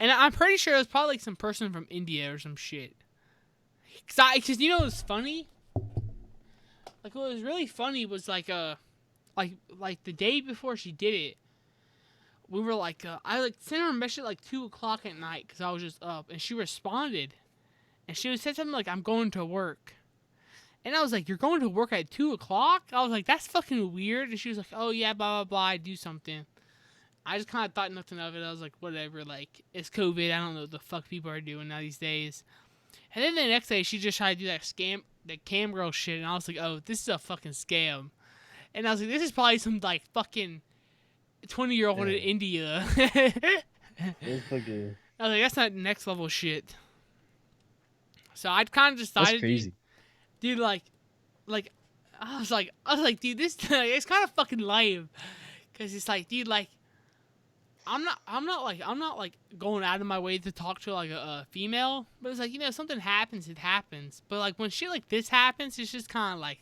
And I'm pretty sure it was probably like some person from India or some shit. Cause you know what's funny? Like what was really funny was like the day before she did it, we were like I like sent her a message at like 2 o'clock at night because I was just up, and she responded, and she said something like I'm going to work, and I was like, you're going to work at 2 o'clock? I was like, that's fucking weird, and she was like, oh yeah, blah blah blah, I do something. I just kind of thought nothing of it. I was like, whatever, like it's COVID. I don't know what the fuck people are doing now these days. And then the next day, she just tried to do that cam girl shit, and I was like, oh, this is a fucking scam. And I was like, this is probably some like fucking 20-year-old in India. It's fucking. I was like, that's not next level shit. So I kind of decided, That's crazy. dude, like, I was like, dude, this it's kind of fucking lame, cause it's like, dude, like, I'm not like going out of my way to talk to like a female, but it's like, you know, if something happens, it happens. But like when shit like this happens, it's just kind of like,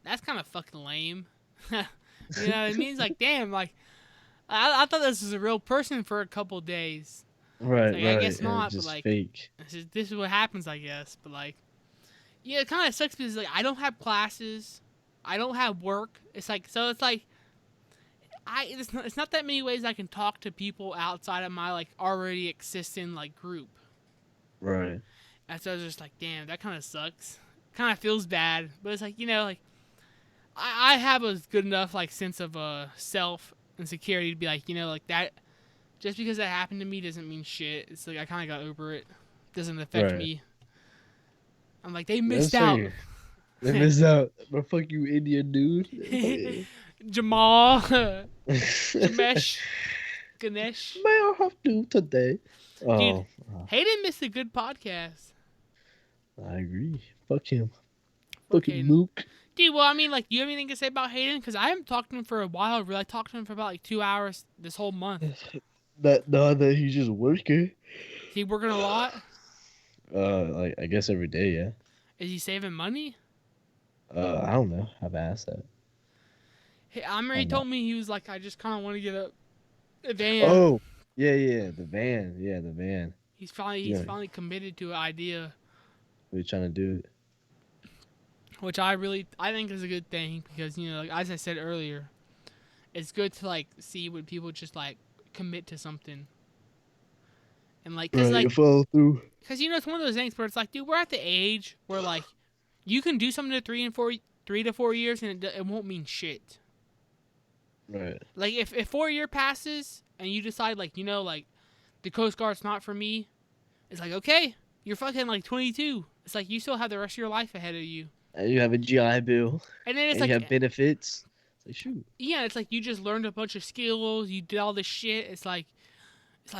that's kind of fucking lame. You know what I mean? It's like, damn, like, I thought this was a real person for a couple days. Right, Like, right. I guess not, Just but like, fake. this is what happens, I guess. But like, yeah, it kind of sucks because like I don't have classes, I don't have work. It's like, so it's like, it's not that many ways I can talk to people outside of my like already existing like group. Right. And so I was just like, damn, that kind of sucks. Kind of feels bad, but it's like, you know, like I have a good enough like sense of self and security to be like, you know, like that. Just because that happened to me doesn't mean shit. It's like I kind of got over it. Doesn't affect me. I'm like, they missed out. They missed out. But fuck you, Indian dude. Jamal, Jamesh, Ganesh. May I have to today? Dude, Hayden missed a good podcast. I agree. Fuck him. Okay. Fucking Luke. Dude, well, I mean, like, do you have anything to say about Hayden? Because I haven't talked to him for a while. Really, I talked to him for about like 2 hours this whole month. That he's just working. Is he working a lot? Like I guess every day, yeah. Is he saving money? I don't know. I've asked that. Hey, Amri told me he was like, I just kind of want to get a van. Oh, yeah, the van. He's finally committed to an idea. We're trying to do it. Which I think is a good thing because, you know, like, as I said earlier, it's good to like see when people just like commit to something. And like, cause like, follow through. Cause you know, it's one of those things where it's like, dude, we're at the age where like, you can do something in 3 to 4 years and it won't mean shit. Right. Like if 4 year passes and you decide like, you know, like the Coast Guard's not for me, it's like, okay, you're fucking like 22. It's like you still have the rest of your life ahead of you. And you have a GI Bill. And then it's and like you have benefits. It's like, shoot. Yeah, it's like you just learned a bunch of skills. You did all this shit. It's like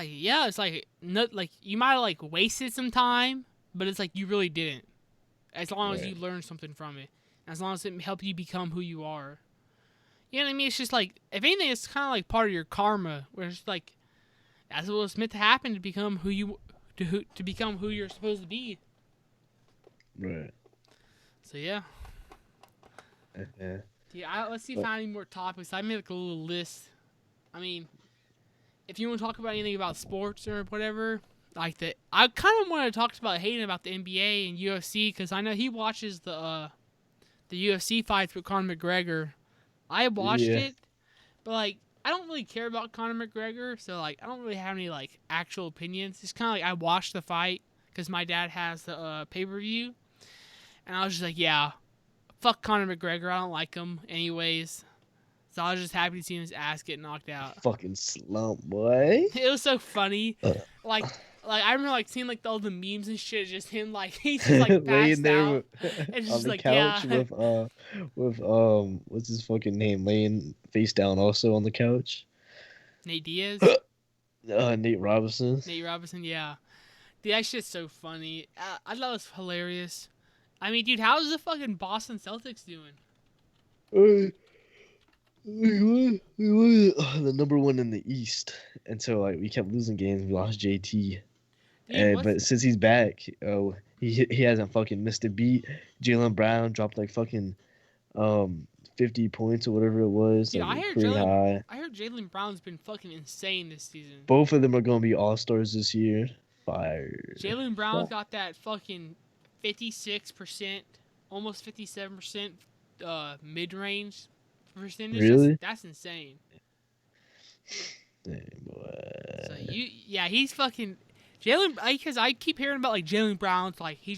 yeah, it's like not like you might have like wasted some time, but it's like you really didn't. As long as you learned something from it, as long as it helped you become who you are. You know what I mean? It's just like, if anything, it's kind of like part of your karma, where it's like that's what was meant to happen to become who you're supposed to be. Right. So yeah. Yeah. Let's see if I have any more topics. I made like a little list. I mean, if you want to talk about anything about sports or whatever, like that, I kind of want to talk about Hayden about the NBA and UFC because I know he watches the UFC fights with Conor McGregor. I watched it, but like I don't really care about Conor McGregor, so like I don't really have any like actual opinions. It's kind of like I watched the fight because my dad has the pay-per-view, and I was just like, yeah, fuck Conor McGregor. I don't like him anyways. So I was just happy to see his ass get knocked out. Fucking slump, boy. It was so funny. Like I remember like seeing like all the memes and shit. Just him like he's just like laying there out. And just on the like couch with what's his fucking name, laying face down also on the couch. Nate Diaz. Nate Robinson. Nate Robinson, yeah. Dude, that shit's so funny. I thought it was hilarious. I mean, dude, how's the fucking Boston Celtics doing? We were the number one in the East, and so like we kept losing games. We lost JT, but since he's back, he hasn't fucking missed a beat. Jaylen Brown dropped like fucking 50 points or whatever it was, Dude, like a career high. I heard Jalen Brown's been fucking insane this season. Both of them are gonna be all stars this year. Fire. Jalen Brown's got that fucking 56%, almost 57% mid range percentage. Really? That's insane. Dang, boy. So he's fucking Jalen, because I keep hearing about like Jalen Brown's like he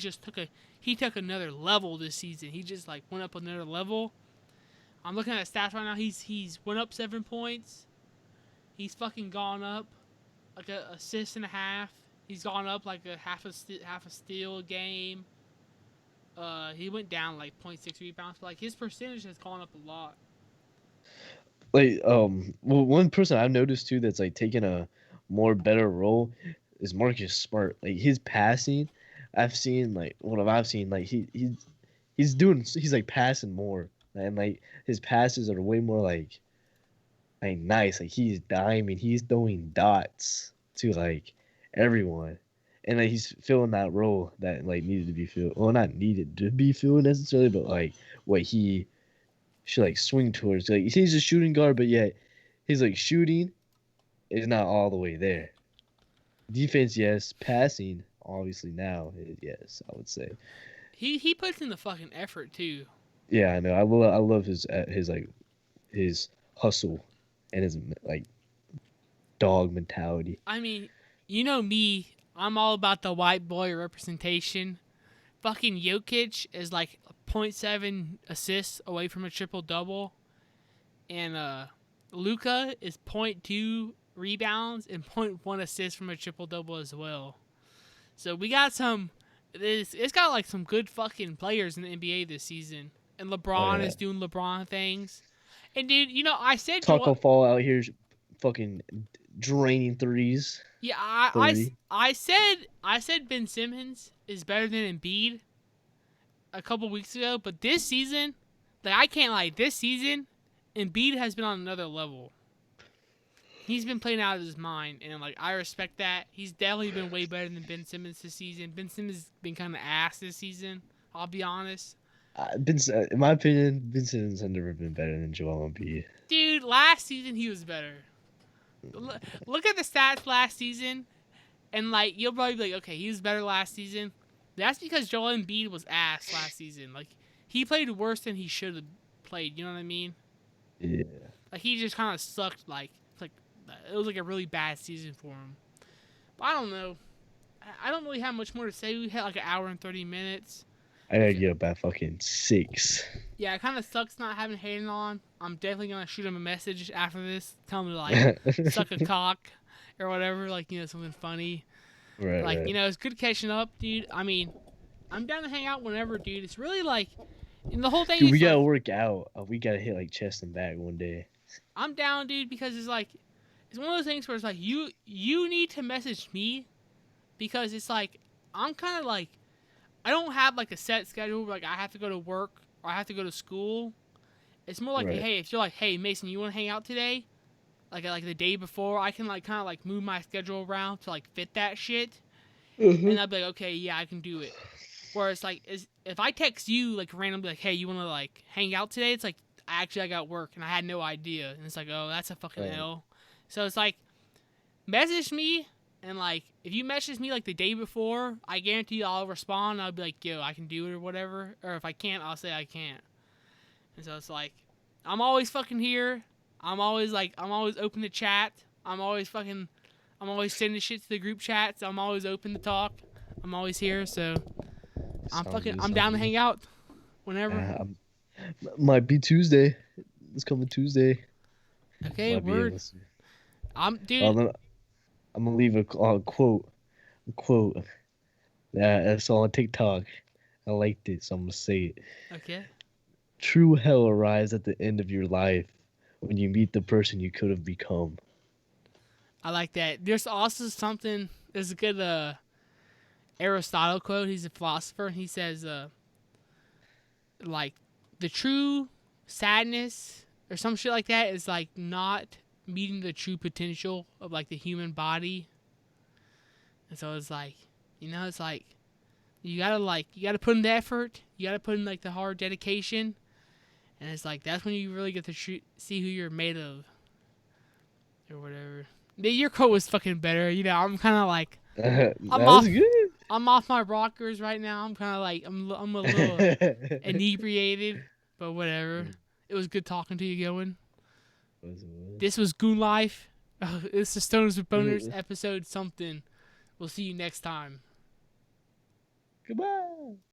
took another level this season. He just like went up another level. I'm looking at stats right now. He's went up 7 points. He's fucking gone up like a assist and a half. He's gone up like a half a steal a game. He went down like 0.6 rebounds, but like his percentage has gone up a lot. Like well, one person I've noticed too that's like taking a more better role is Marcus Smart. Like his passing, I've seen like what I've seen like he's like passing more, and like his passes are way more like nice. Like he's diming, he's throwing dots to like everyone. And like he's filling that role that like needed to be filled. Well, not needed to be filled necessarily, but like what he should like swing towards. Like he's a shooting guard, but yet his like shooting is not all the way there. Defense, yes. Passing, obviously now, yes, I would say. He puts in the fucking effort too. Yeah, I know. I love his like his hustle and his like dog mentality. I mean, you know me, I'm all about the white boy representation. Fucking Jokic is like 0.7 assists away from a triple double, and Luka is 0.2 rebounds and 0.1 assists from a triple double as well. So we got some. It's got like some good fucking players in the NBA this season, and LeBron is doing LeBron things. And dude, you know I said Taco Fall out here, fucking draining threes. Yeah, 30. I said Ben Simmons is better than Embiid a couple weeks ago, but this season, like I can't lie, this season, Embiid has been on another level. He's been playing out of his mind, and like I respect that. He's definitely been way better than Ben Simmons this season. Ben Simmons has been kind of ass this season. I'll be honest. In my opinion, Ben Simmons has never been better than Joel Embiid. Dude, last season he was better. Look at the stats last season, and like you'll probably be like, okay, he was better last season. That's because Joel Embiid was ass last season. Like he played worse than he should have played. You know what I mean? Yeah. Like he just kind of sucked. Like it was like a really bad season for him. But I don't know. I don't really have much more to say. We had like an hour and 30 minutes. I gotta get up at fucking 6. Yeah, it kind of sucks not having Hayden on. I'm definitely gonna shoot him a message after this, tell him to like suck a cock or whatever, like you know something funny. Right. Like right. you know, it's good catching up, dude. I mean, I'm down to hang out whenever, dude. It's really like, and the whole thing. Dude, we gotta like, work out. We gotta hit like chest and back one day. I'm down, dude, because it's like, it's one of those things where it's like you need to message me, because it's like I'm kind of like, I don't have like a set schedule where like I have to go to work or I have to go to school. It's more like, Right. hey, if you're like, hey, Mason, you want to hang out today? Like the day before, I can like kind of like move my schedule around to like fit that shit, and I'll be like, okay, yeah, I can do it. Whereas like, if I text you like randomly like, hey, you want to like hang out today? It's like actually I got work and I had no idea, and it's like, oh, that's a fucking Right. L. So it's like, message me, and like if you message me like the day before, I guarantee I'll respond. I'll be like, yo, I can do it or whatever. Or if I can't, I'll say I can't. And so it's like, I'm always fucking here. I'm always open to chat. I'm always sending shit to the group chats. I'm always open to talk. I'm always here. So I'm down to hang out whenever. Might be Tuesday. It's coming Tuesday. Okay, Might be word. able to- Dude. I'm gonna leave a quote. A quote. That's on TikTok. I liked it, so I'm gonna say it. Okay. True hell arrives at the end of your life when you meet the person you could have become. I like that. There's also something. There's a good Aristotle quote. He's a philosopher. He says, like, the true sadness or some shit like that is like not meeting the true potential of like the human body. And so it's like, you know, it's like you gotta put in the effort. You gotta put in like the hard dedication. And it's like that's when you really get to see who you're made of, or whatever. Your quote was fucking better. You know, I'm kind of like I'm That's off. good. I'm off my rockers right now. I'm kind of like I'm a little inebriated, but whatever. It was good talking to you, Going. This was Goon Life. This is Stoners with Boners episode something. We'll see you next time. Goodbye.